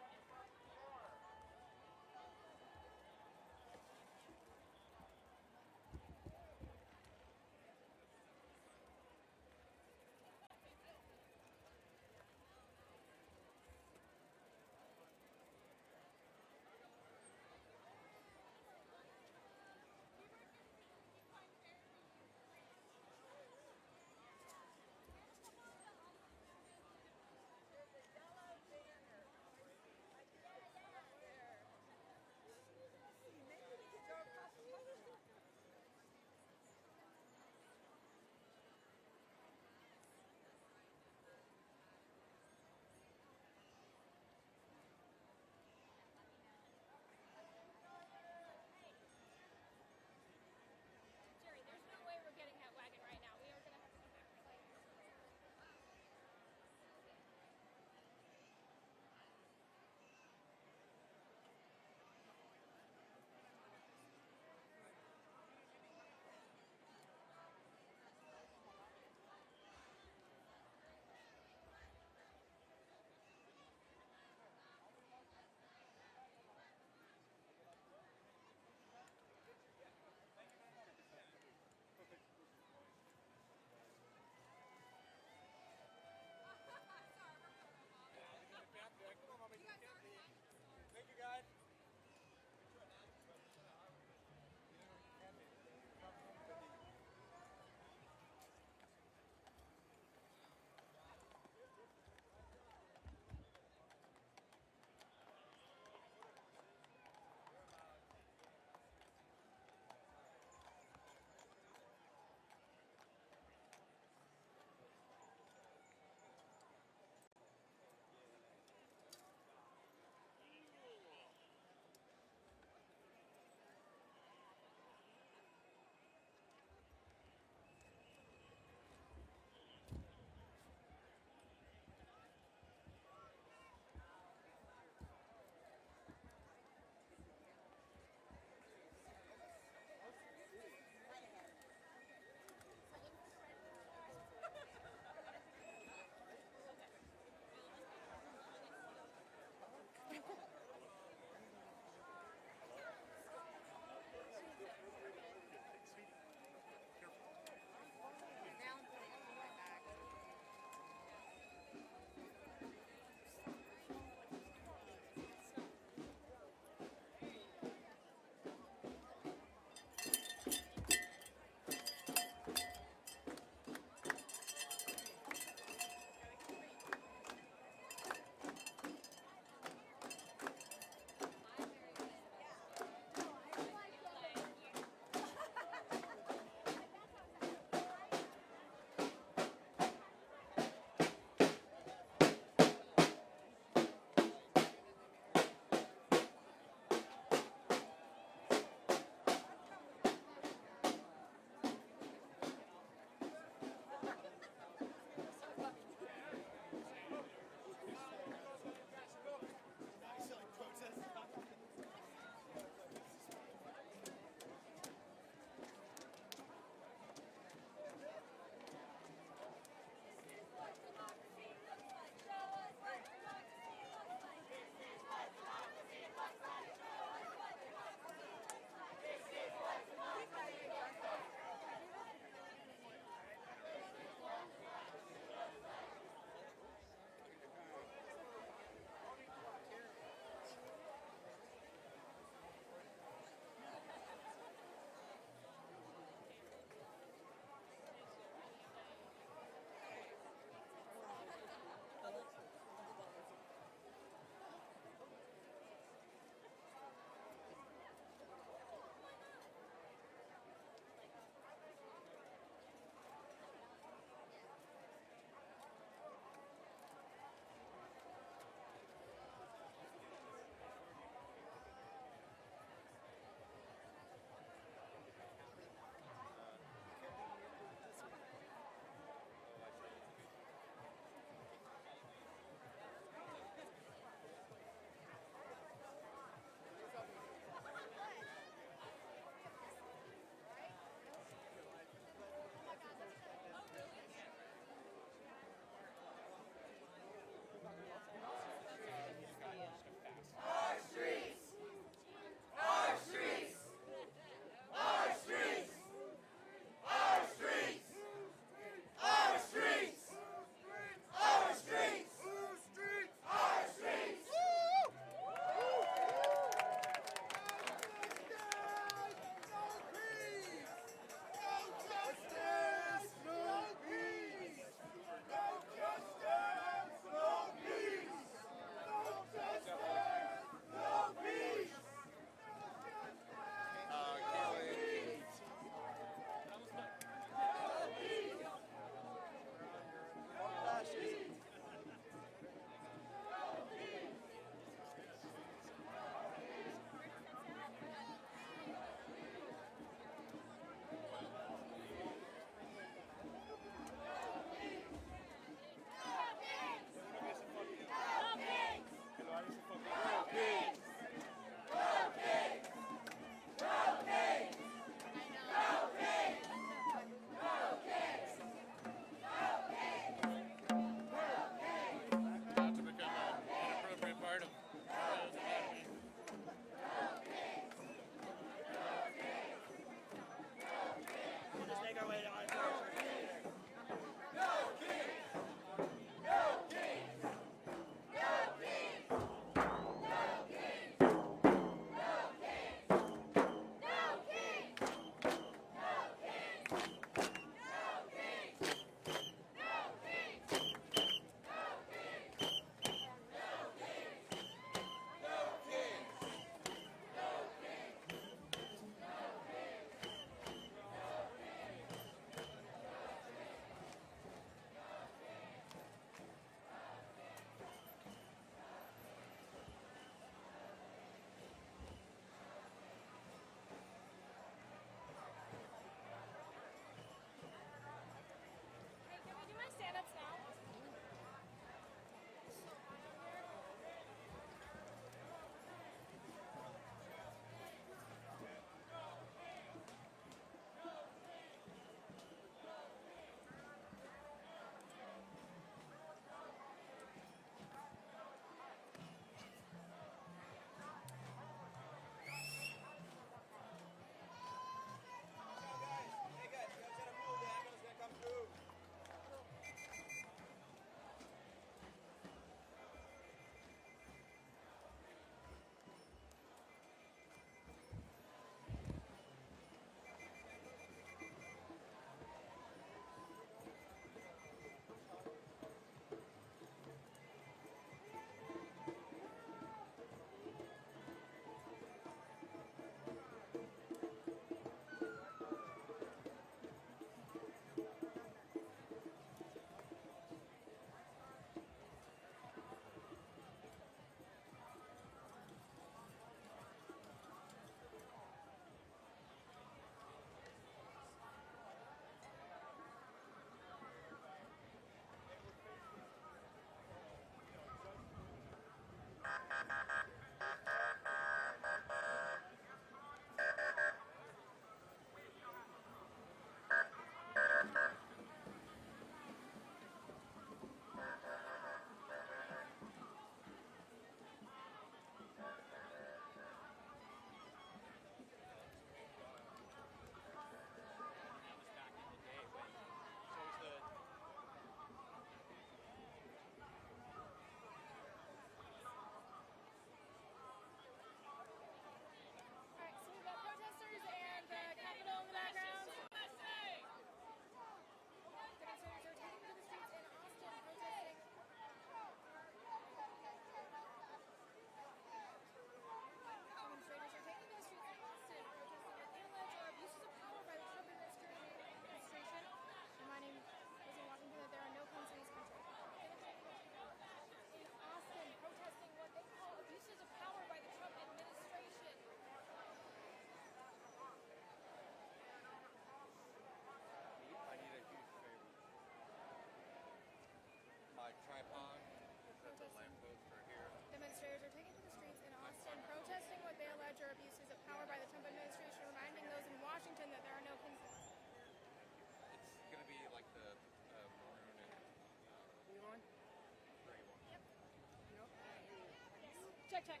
check.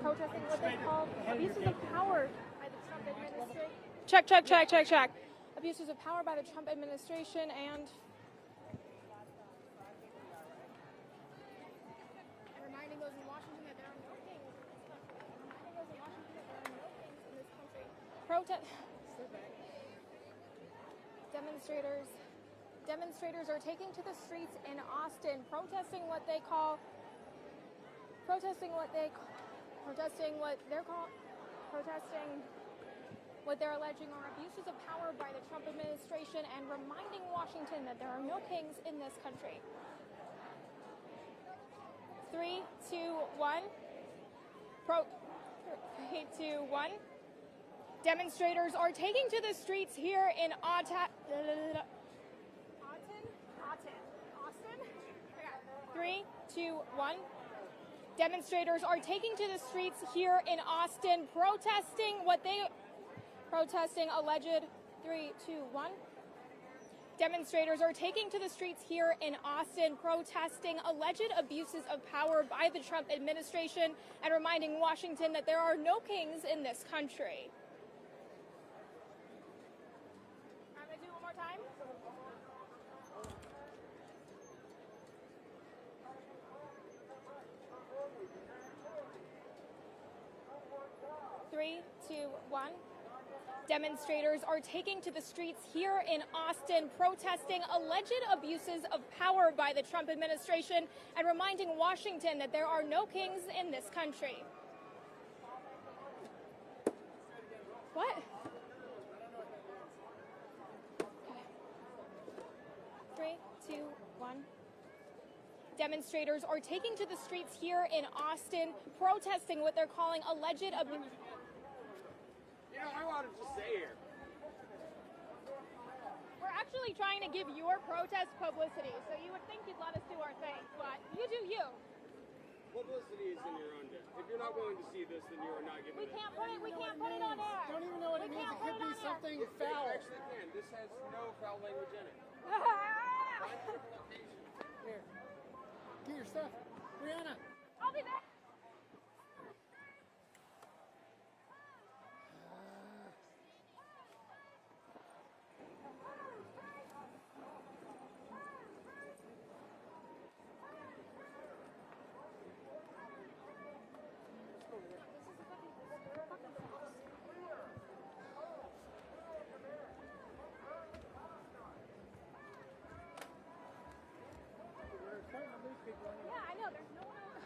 Protesting what they call abuses of power by the Trump administration. Check. Abuses of power by the Trump administration and reminding those in Washington that there are no kings. Reminding those in Washington that there are no kings in this country. Demonstrators are taking to the streets in Austin, protesting what they're alleging are abuses of power by the Trump administration and reminding Washington that there are no kings in this country. 3, 2, 1. 3, 2, 1. Demonstrators are taking to the streets here in Austin. 3, 2, 1. Demonstrators are taking to the streets here in Austin, protesting alleged 3, 2, 1. Demonstrators are taking to the streets here in Austin, protesting alleged abuses of power by the Trump administration and reminding Washington that there are no kings in this country. I'm going to do it one more time. 3, 2, 1. Demonstrators are taking to the streets here in Austin, protesting alleged abuses of power by the Trump administration and reminding Washington that there are no kings in this country. What? Okay. 3, 2, 1. Demonstrators are taking to the streets here in Austin, protesting what they're calling alleged abuse. You know, I wanted to say here. We're actually trying to give your protest publicity, so you would think you'd let us do our thing, but you do you. Publicity is in your own day. If you're not willing to see this, then you are not giving We can't put it on air. Don't even know what it means. It could be something foul. It actually can. This has no foul language in it. Here. Get your stuff. Brianna. I'll be back. Yeah, I know. There's no one else.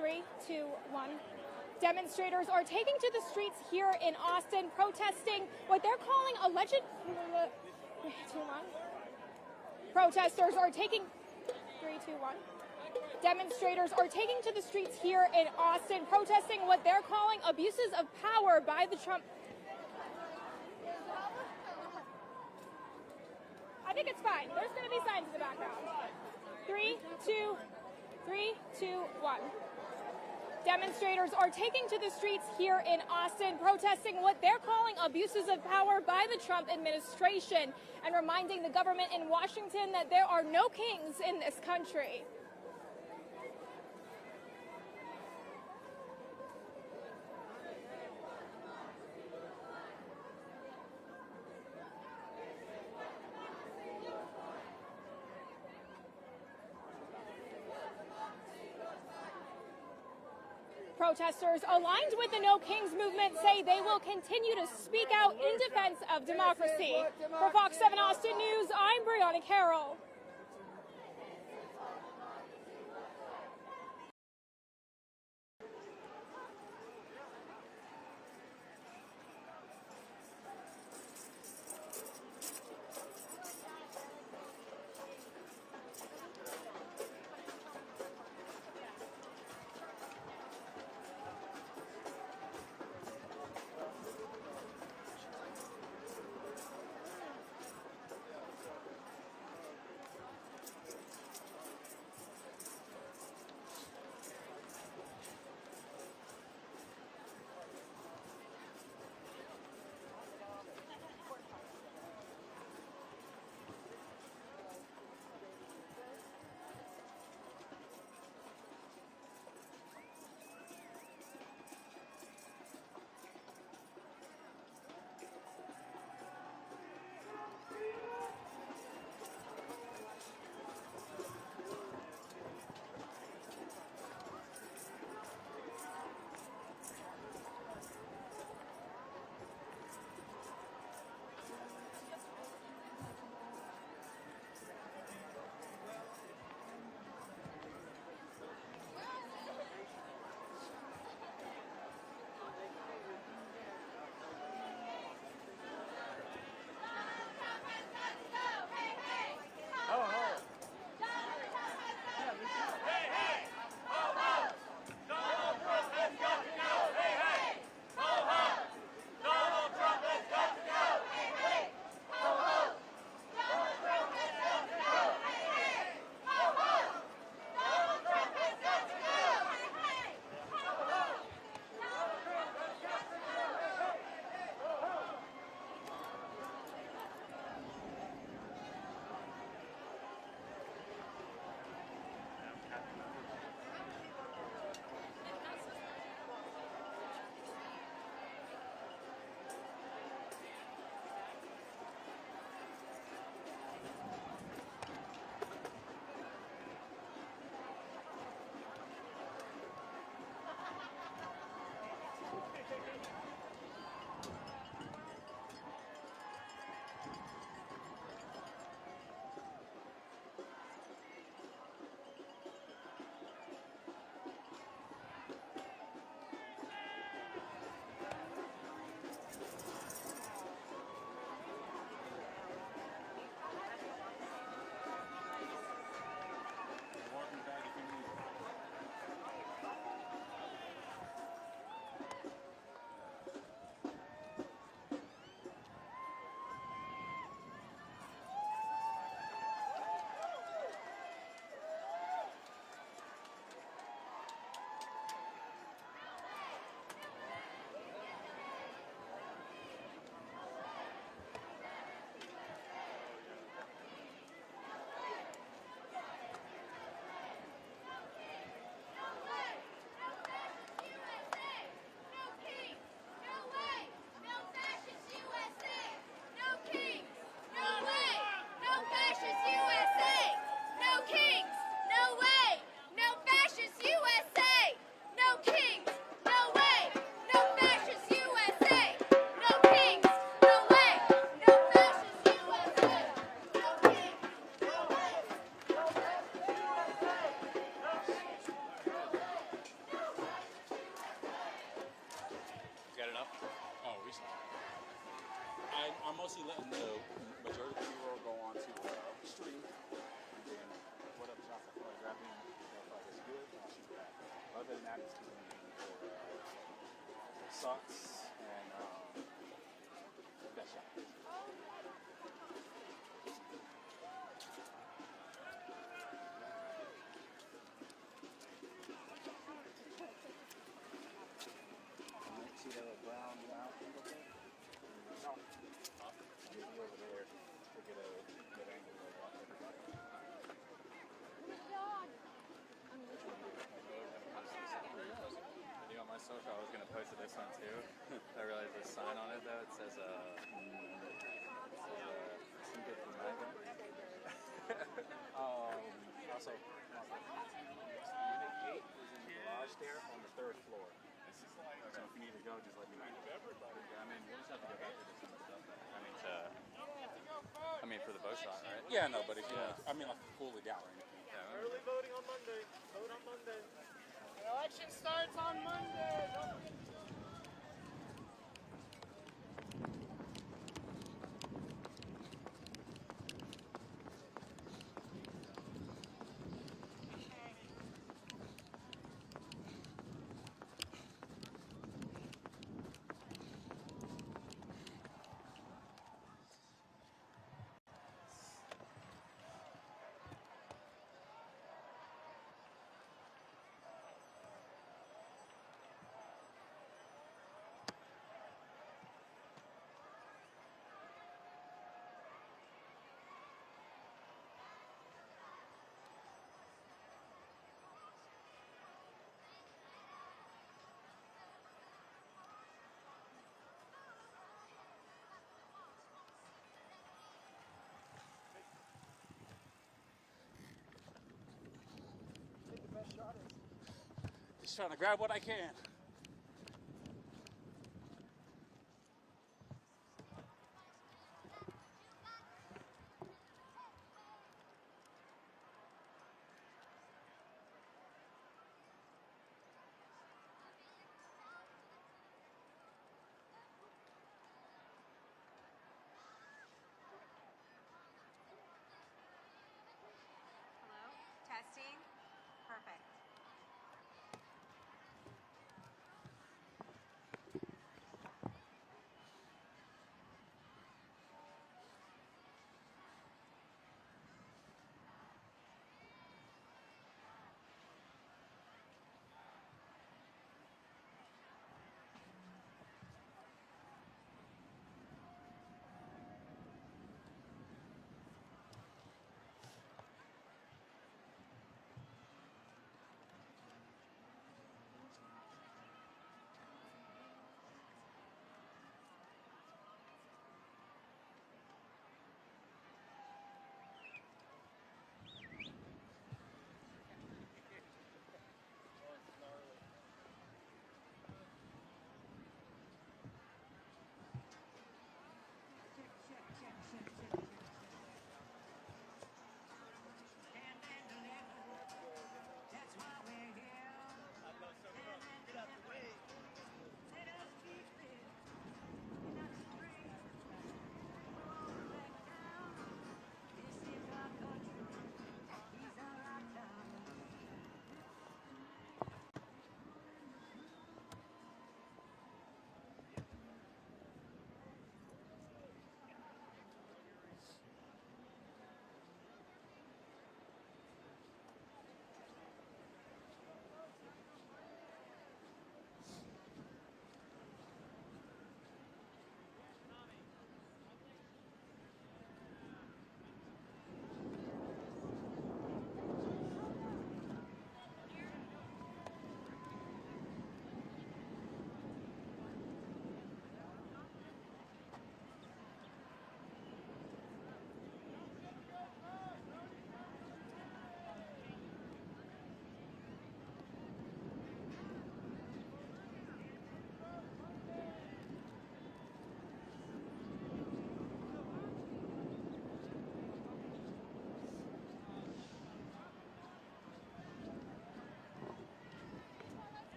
3, 2, 1. Demonstrators are taking to the streets here in Austin, protesting what they're calling alleged... 3, 2, 1. Protesters are taking... 3, 2, 1. Demonstrators are taking to the streets here in Austin, protesting what they're calling abuses of power by the Trump... I think it's fine. There's going to be signs in the background. 3, 2, 1. Demonstrators are taking to the streets here in Austin, protesting what they're calling abuses of power by the Trump administration and reminding the government in Washington that there are no kings in this country. Protesters aligned with the No Kings movement say they will continue to speak out in defense of democracy. For Fox 7 Austin News, I'm Brianna Carroll. recently. I'm mostly letting the majority of the B-roll go on to stream, and then whatever shots I feel like grabbing, if it's good, I'll shoot that. Other than that, it's going to be for shots and best shot. See that little brown out a little bit? I'll be over there to get a good angle of everybody. Video on my social, I was going to post this one too. I realized there's a sign on it though. It says, also, Unit 8 is in the garage there on the 3rd floor. So if you need to go, just let me know. I mean, we'll just have to go back to this kind of stuff. I mean, for the bow shot, right? Yeah, no, but if you want, I mean, like pull it out or anything. Yeah. Early voting on Monday. Vote on Monday. The election starts on Monday. Don't forget to Just trying to grab what I can. Hello? Testing? Perfect.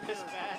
Dispatch.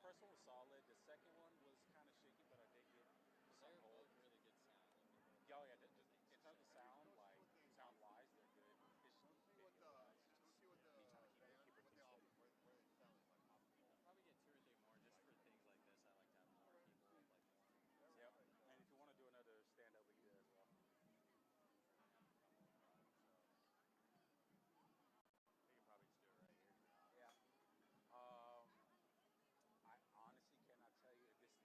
first one was solid. The second one was kind of shaky, but I did get some hold. Really good sound. Yeah, yeah. Just in terms of sound, like sound wise, they're good. It's video wise, just me trying to keep her team steady. Probably get 2 or 3 more just for things like this. I like to have more people, like more. Yep. And if you want to do another stand up, we can do that as well. We can probably just do it right here. Yeah. I honestly cannot tell you if this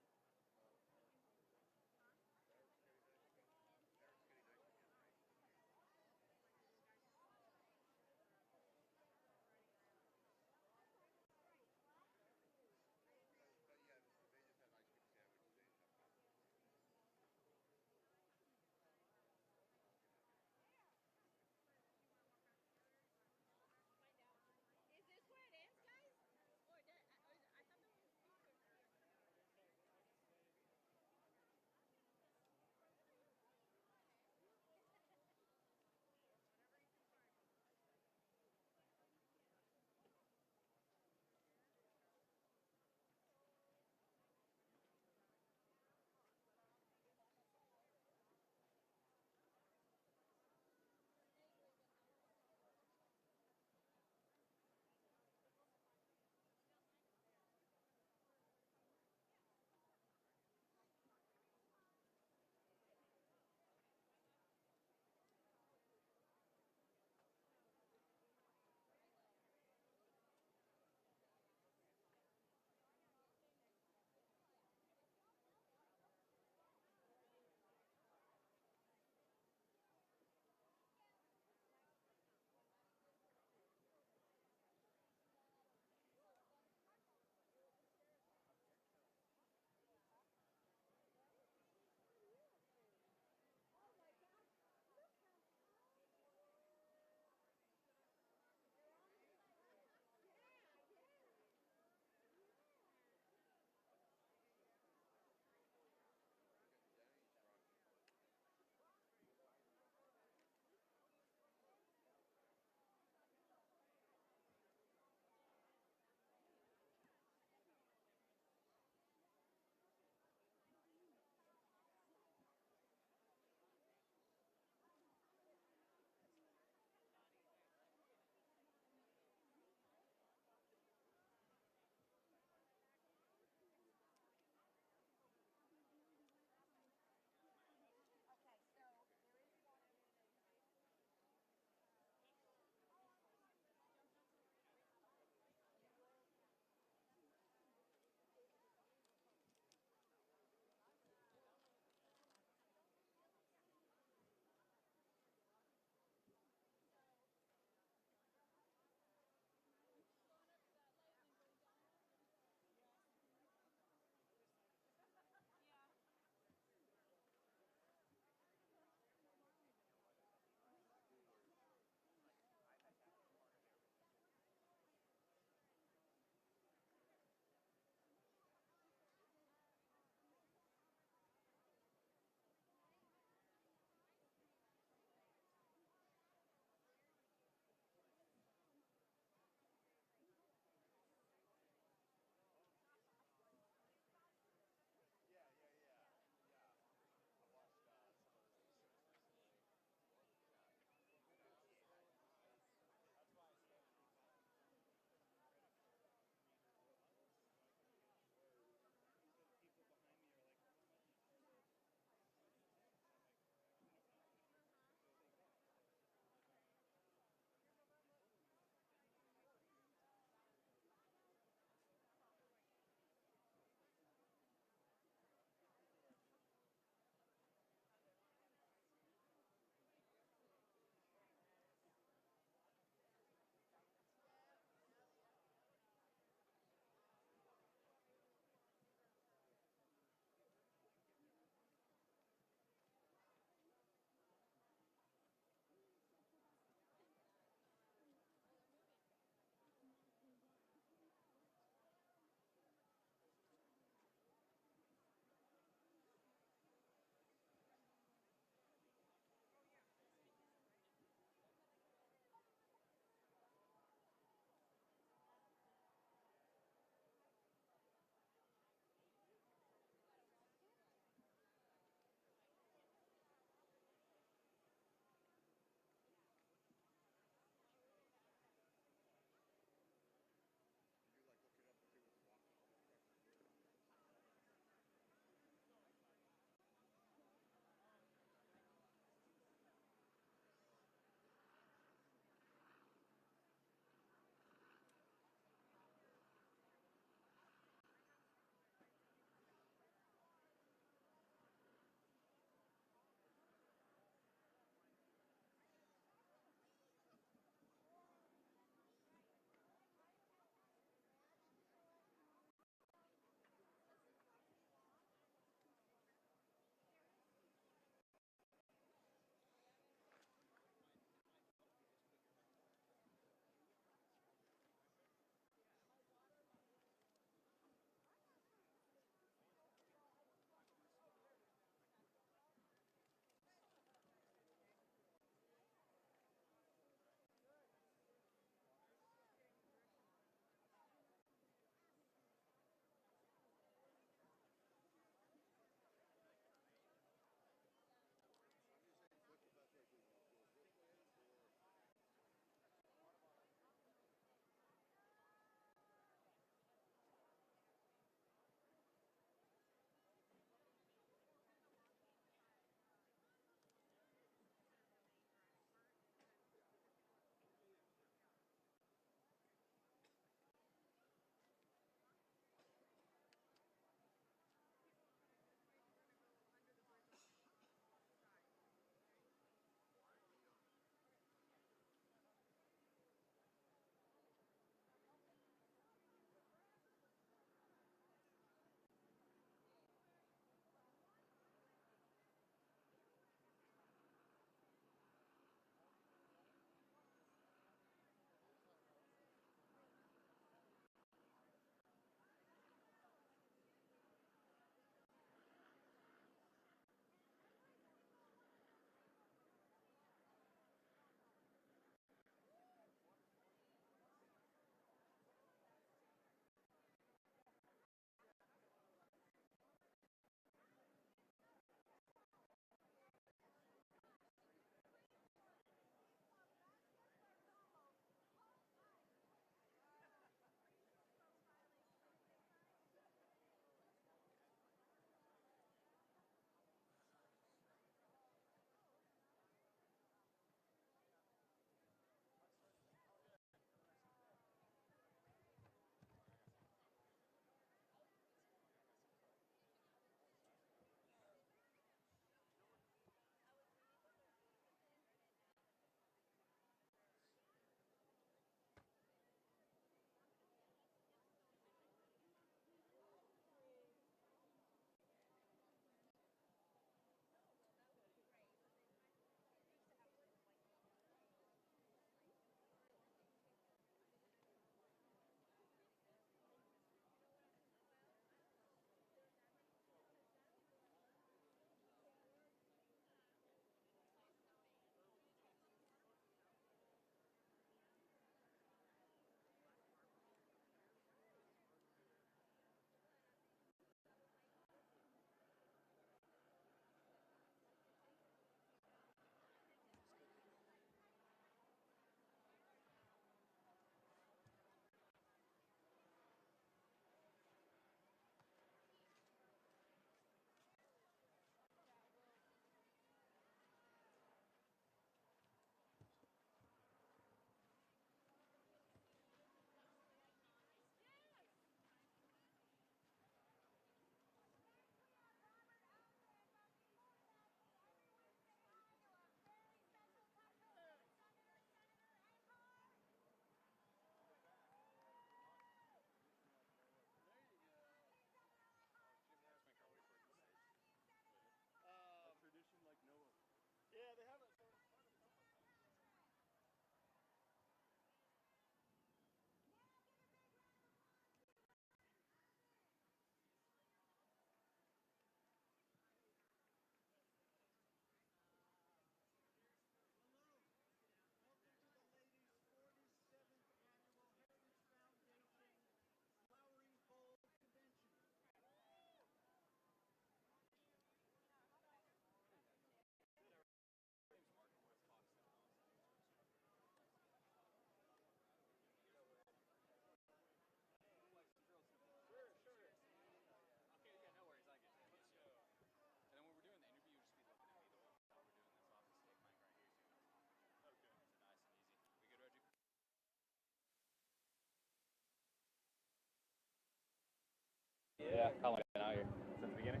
Yeah, how long been out here? Since the beginning?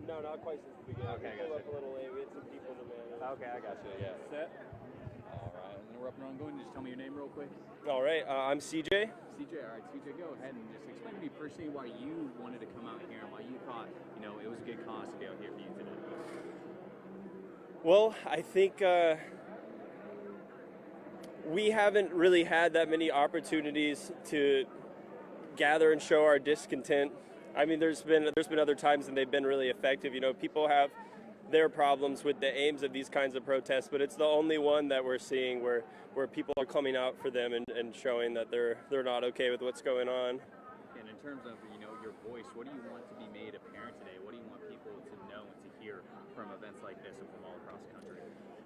No, not quite since the beginning. Okay, We pulled gotcha. up a little late. We had some people in the man. Okay, I got you. Yeah. Set. All right, and then we're up and on. Go ahead and just tell me your name real quick. All right, I'm CJ. CJ, all right, CJ, go ahead and just explain to me personally why you wanted to come out here and why you thought, you know, it was a good cause to be out here for you today. Well, I think we haven't really had that many opportunities to gather and show our discontent. I mean, there's been other times and they've been really effective. You know, people have their problems with the aims of these kinds of protests, but it's the only one that we're seeing where people are coming out for them and showing that they're not okay with what's going on. And in terms of, you know, your voice, what do you want to be made apparent today? What do you want people to know and to hear from events like this and from all across the country?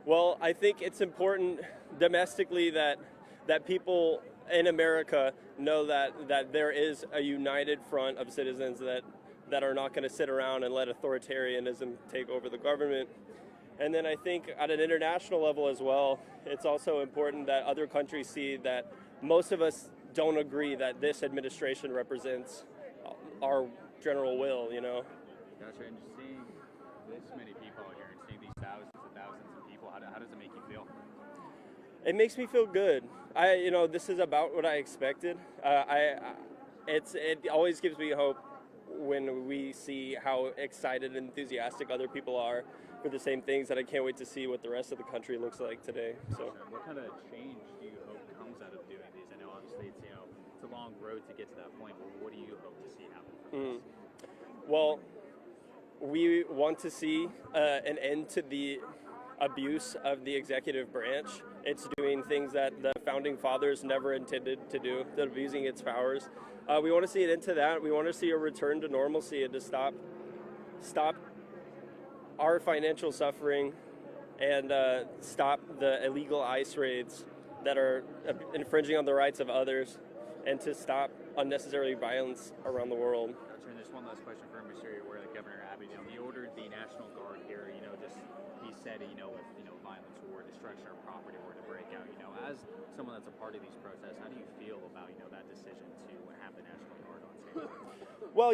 Well, I think it's important domestically that people in America know that there is a united front of citizens that are not going to sit around and let authoritarianism take over the government. And then I think at an international level as well, it's also important that other countries see that most of us don't agree that this administration represents our general will, you know. Gotcha, and just seeing this many people out here and seeing these thousands and thousands of people, how does it make you feel? It makes me feel good. This is about what I expected. It always gives me hope when we see how excited and enthusiastic other people are for the same things, that I can't wait to see what the rest of the country looks like today. So, what kind of change do you hope comes out of doing these? I know obviously it's a long road to get to that point, but what do you hope to see happen from this? Well, we want to see an end to the abuse of the executive branch. It's doing things that the founding fathers never intended to do, that abusing its powers. We want to see it into that. We want to see a return to normalcy and to stop our financial suffering and stop the illegal ICE raids that are infringing on the rights of others, and to stop unnecessary violence around the world. Gotcha. And just one last question for him. We're sure you're aware that Governor Abbott, he ordered the National Guard here, he said, with, violence or destruction of property were to break out, as someone that's a part of these protests, how do you feel about, that decision to have the National Guard on stage? Well,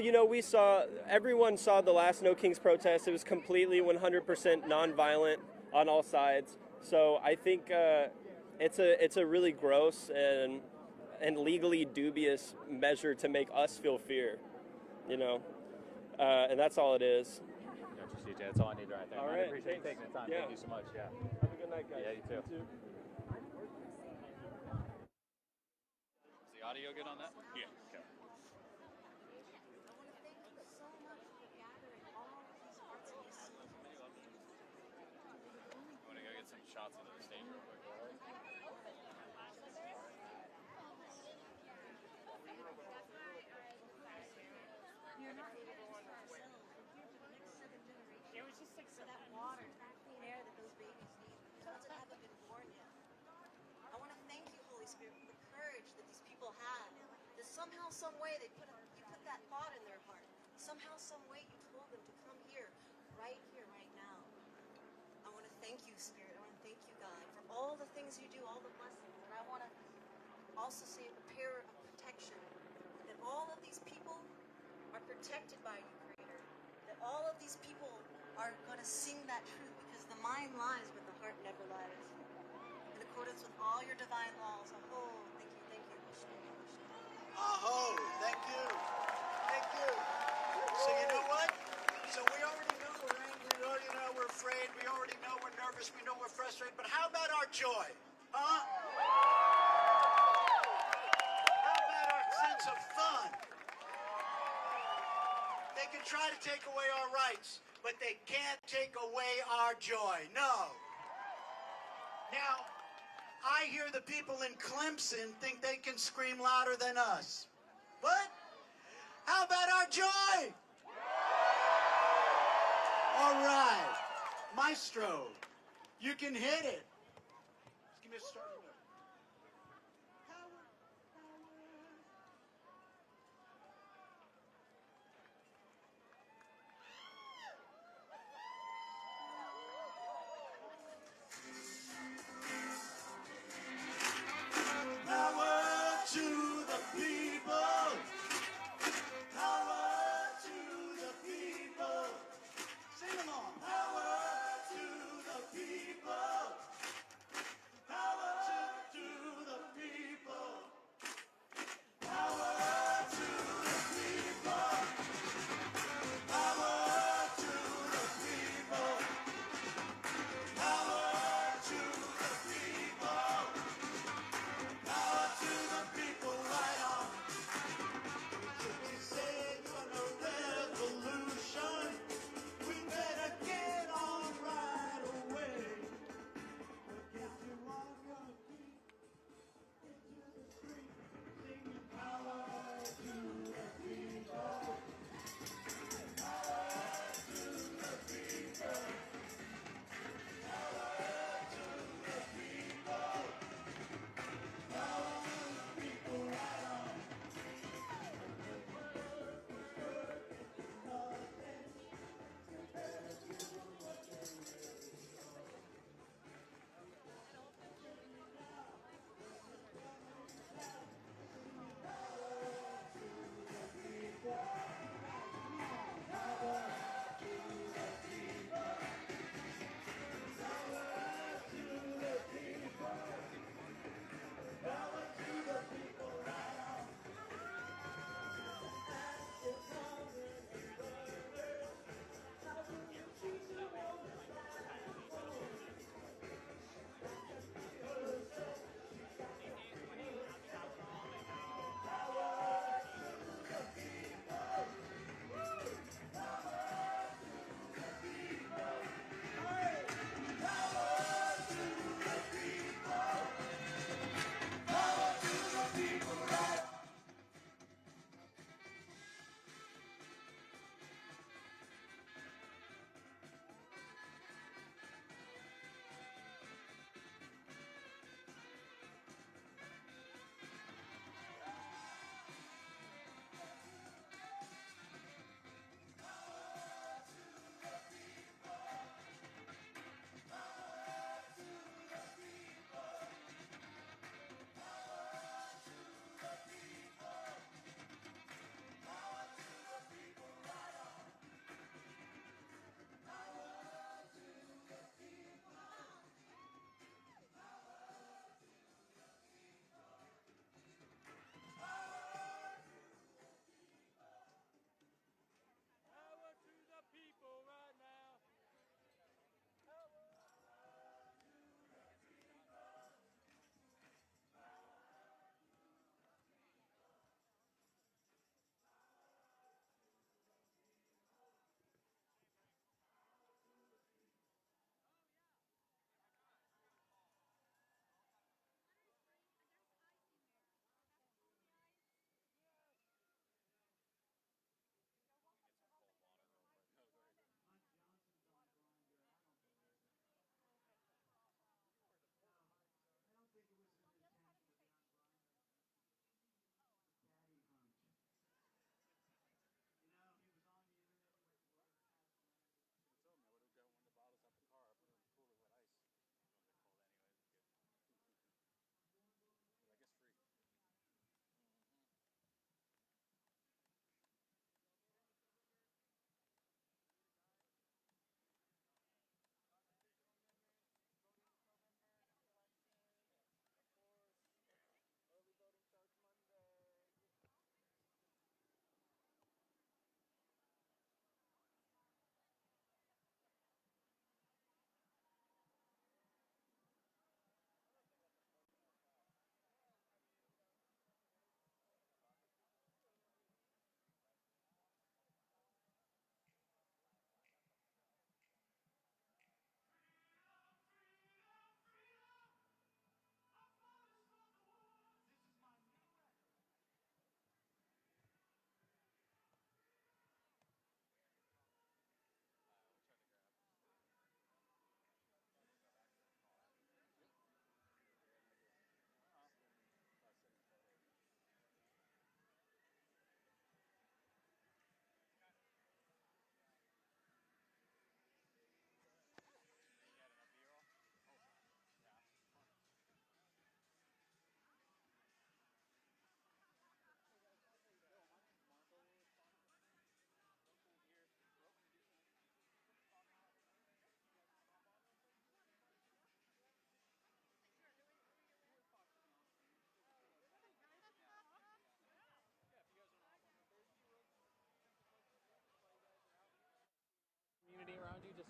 everyone saw the last No Kings protest. It was completely 100% nonviolent on all sides. So I think it's a really gross and legally dubious measure to make us feel fear, and that's all it is. Gotcha, CJ. That's all I need right there. All I right, appreciate you thanks. taking the time. Yeah. Thank you so much. Yeah. Have a good night, guys. Yeah, you too. You too. Is the audio good on that? Yeah. Okay. Want to go get some shots of the stage real quick? It was just like that water, that clean air that those babies need. Those that haven't been born yet. I want to thank you, Holy Spirit, for the courage that these people had. That somehow, some way, you put that thought in their heart. Somehow, some way, you told them to come here, right now. I want to thank you, Spirit. I want to thank you, God, for all the things you do, all the blessings. And I want to also say a prayer of protection. That all of these people are protected by you, Creator. That all of these people are going to sing that truth, because the mind lies, but the heart never lies. In accordance with all your divine laws. Oh, thank you, thank you. Oh, thank you. Thank you. So you know what? So we already know we're angry, we already know we're afraid, we already know we're nervous, we know we're frustrated, but how about our joy? Huh? How about our sense of fun? They can try to take away our rights, but they can't take away our joy. No. Now, I hear the people in Clemson think they can scream louder than us. What? How about our joy? All right. Maestro, you can hit it. Just give me a starting note. Power to the people. Power to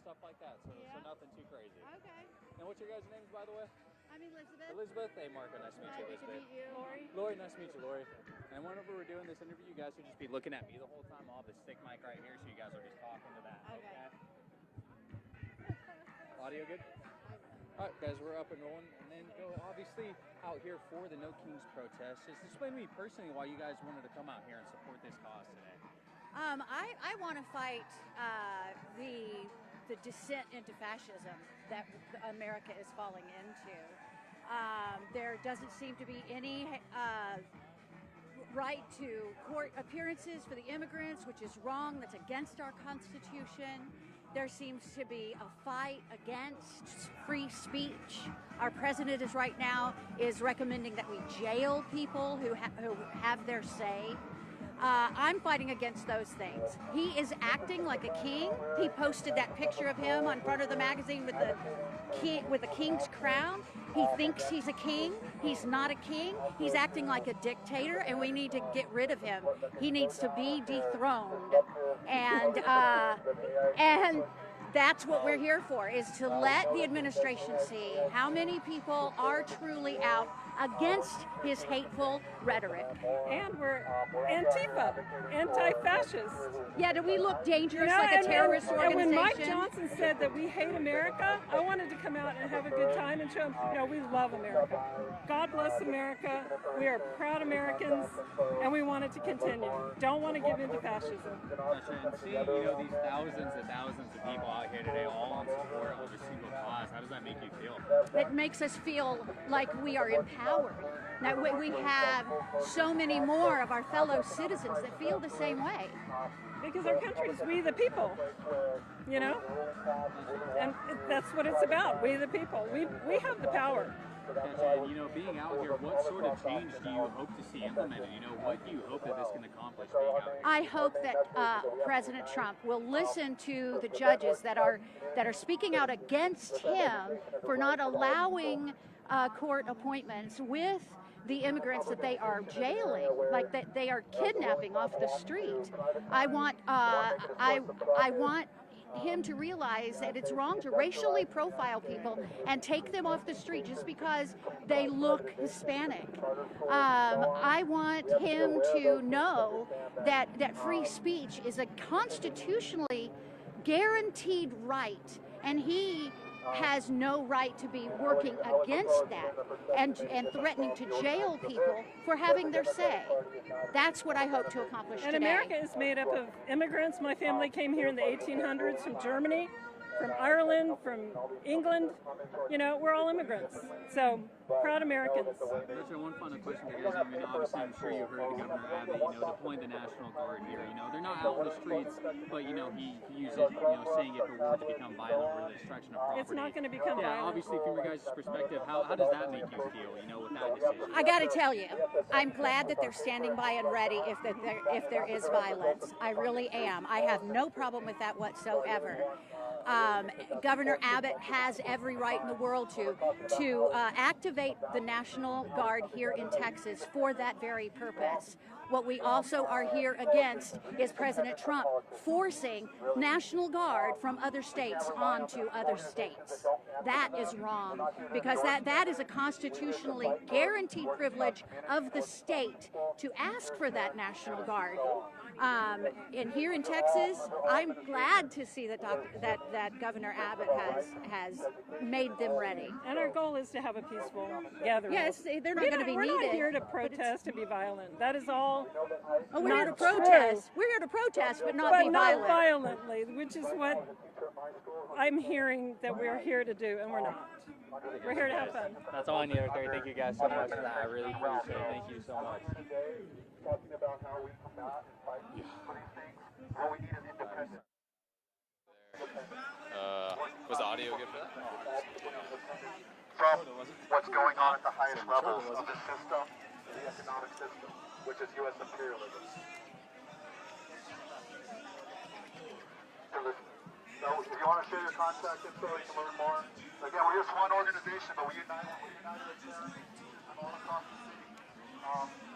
stuff like that. So nothing too crazy. Okay. And what's your guys' names, by the way? I'm Elizabeth. Elizabeth. Hey, Marco. Nice to meet you, Nice to Elizabeth. meet you. Lori. Lori, nice to meet you, Lori. And whenever we're doing this interview, you guys would just be looking at me the whole time. I'll have the stick mic right here, so you guys are just talking to that. Okay. Audio good? All right, guys, we're up and rolling. And then, obviously, out here for the No Kings protest. Just explain to me personally why you guys wanted to come out here and support this cause today. I want to fight the descent into fascism that America is falling into. There doesn't seem to be any right to court appearances for the immigrants, which is wrong. That's against our Constitution. There seems to be a fight against free speech. Our president is right now recommending that we jail people who have their say. I'm fighting against those things. He is acting like a king. He posted that picture of him on front of the magazine with the king's crown. He thinks he's a king. He's not a king. He's acting like a dictator, and we need to get rid of him. He needs to be dethroned. And that's what we're here for, is to let the administration see how many people are truly out against his hateful rhetoric. And we're Antifa, anti-fascist. Yeah, do we look dangerous like a terrorist organization? And when Mike Johnson said that we hate America, I wanted to come out and have a good time and show him, we love America. God bless America. We are proud Americans, and we want it to continue. Don't want to give in to fascism. And seeing, these thousands and thousands of people out here today, all in support of a single cause, how does that make you feel? It makes us feel like we are empowered. Now, we have so many more of our fellow citizens that feel the same way. Because our country is we the people, and that's what it's about, we the people. We have the power. And, being out here, what sort of change do you hope to see implemented? What do you hope that this can accomplish being out here? I hope that President Trump will listen to the judges that are speaking out against him for not allowing court appointments with the immigrants that they are jailing, like that they are kidnapping off the street. I want him to realize that it's wrong to racially profile people and take them off the street just because they look Hispanic. I want him to know that free speech is a constitutionally guaranteed right, and he has no right to be working against that and threatening to jail people for having their say. That's what I hope to accomplish today. And America is made up of immigrants. My family came here in the 1800s from Germany, from Ireland, from England. We're all immigrants. So, proud Americans. Richard, one final question for you guys. Obviously, I'm sure you heard of Governor Abbott, deploying the National Guard here. They're not out in the streets, but, he uses, saying if it were to become violent or the destruction of property. It's not going to become violent. Obviously, from your guys' perspective, how does that make you feel, with that decision? I got to tell you, I'm glad that they're standing by and ready if there is violence. I really am. I have no problem with that whatsoever. Governor Abbott has every right in the world to activate the National Guard here in Texas for that very purpose. What we also are here against is President Trump forcing National Guard from other states onto other states. That is wrong, because that is a constitutionally guaranteed privilege of the state to ask for that National Guard. And here in Texas, I'm glad to see that Governor Abbott has made them ready. And our goal is to have a peaceful gathering. Yes, they're not going to be needed. We're not here to protest and be violent. That is all. Oh, we're here to protest. We're here to protest, but not be violent. Not violently, which is what I'm hearing that we're here to do, and we're not. We're here to have fun. That's all I need, okay? Thank you guys so much for that. I really appreciate it. Thank you so much. Talking about how we combat and fight for these things. What we need is independence. Was the audio good for that? From what's going on at the highest levels of the system, the economic system, which is U.S. imperialism. So if you want to share your contact info, you can learn more. Again, we're just one organization, but we unite as charity. I'm all across the city.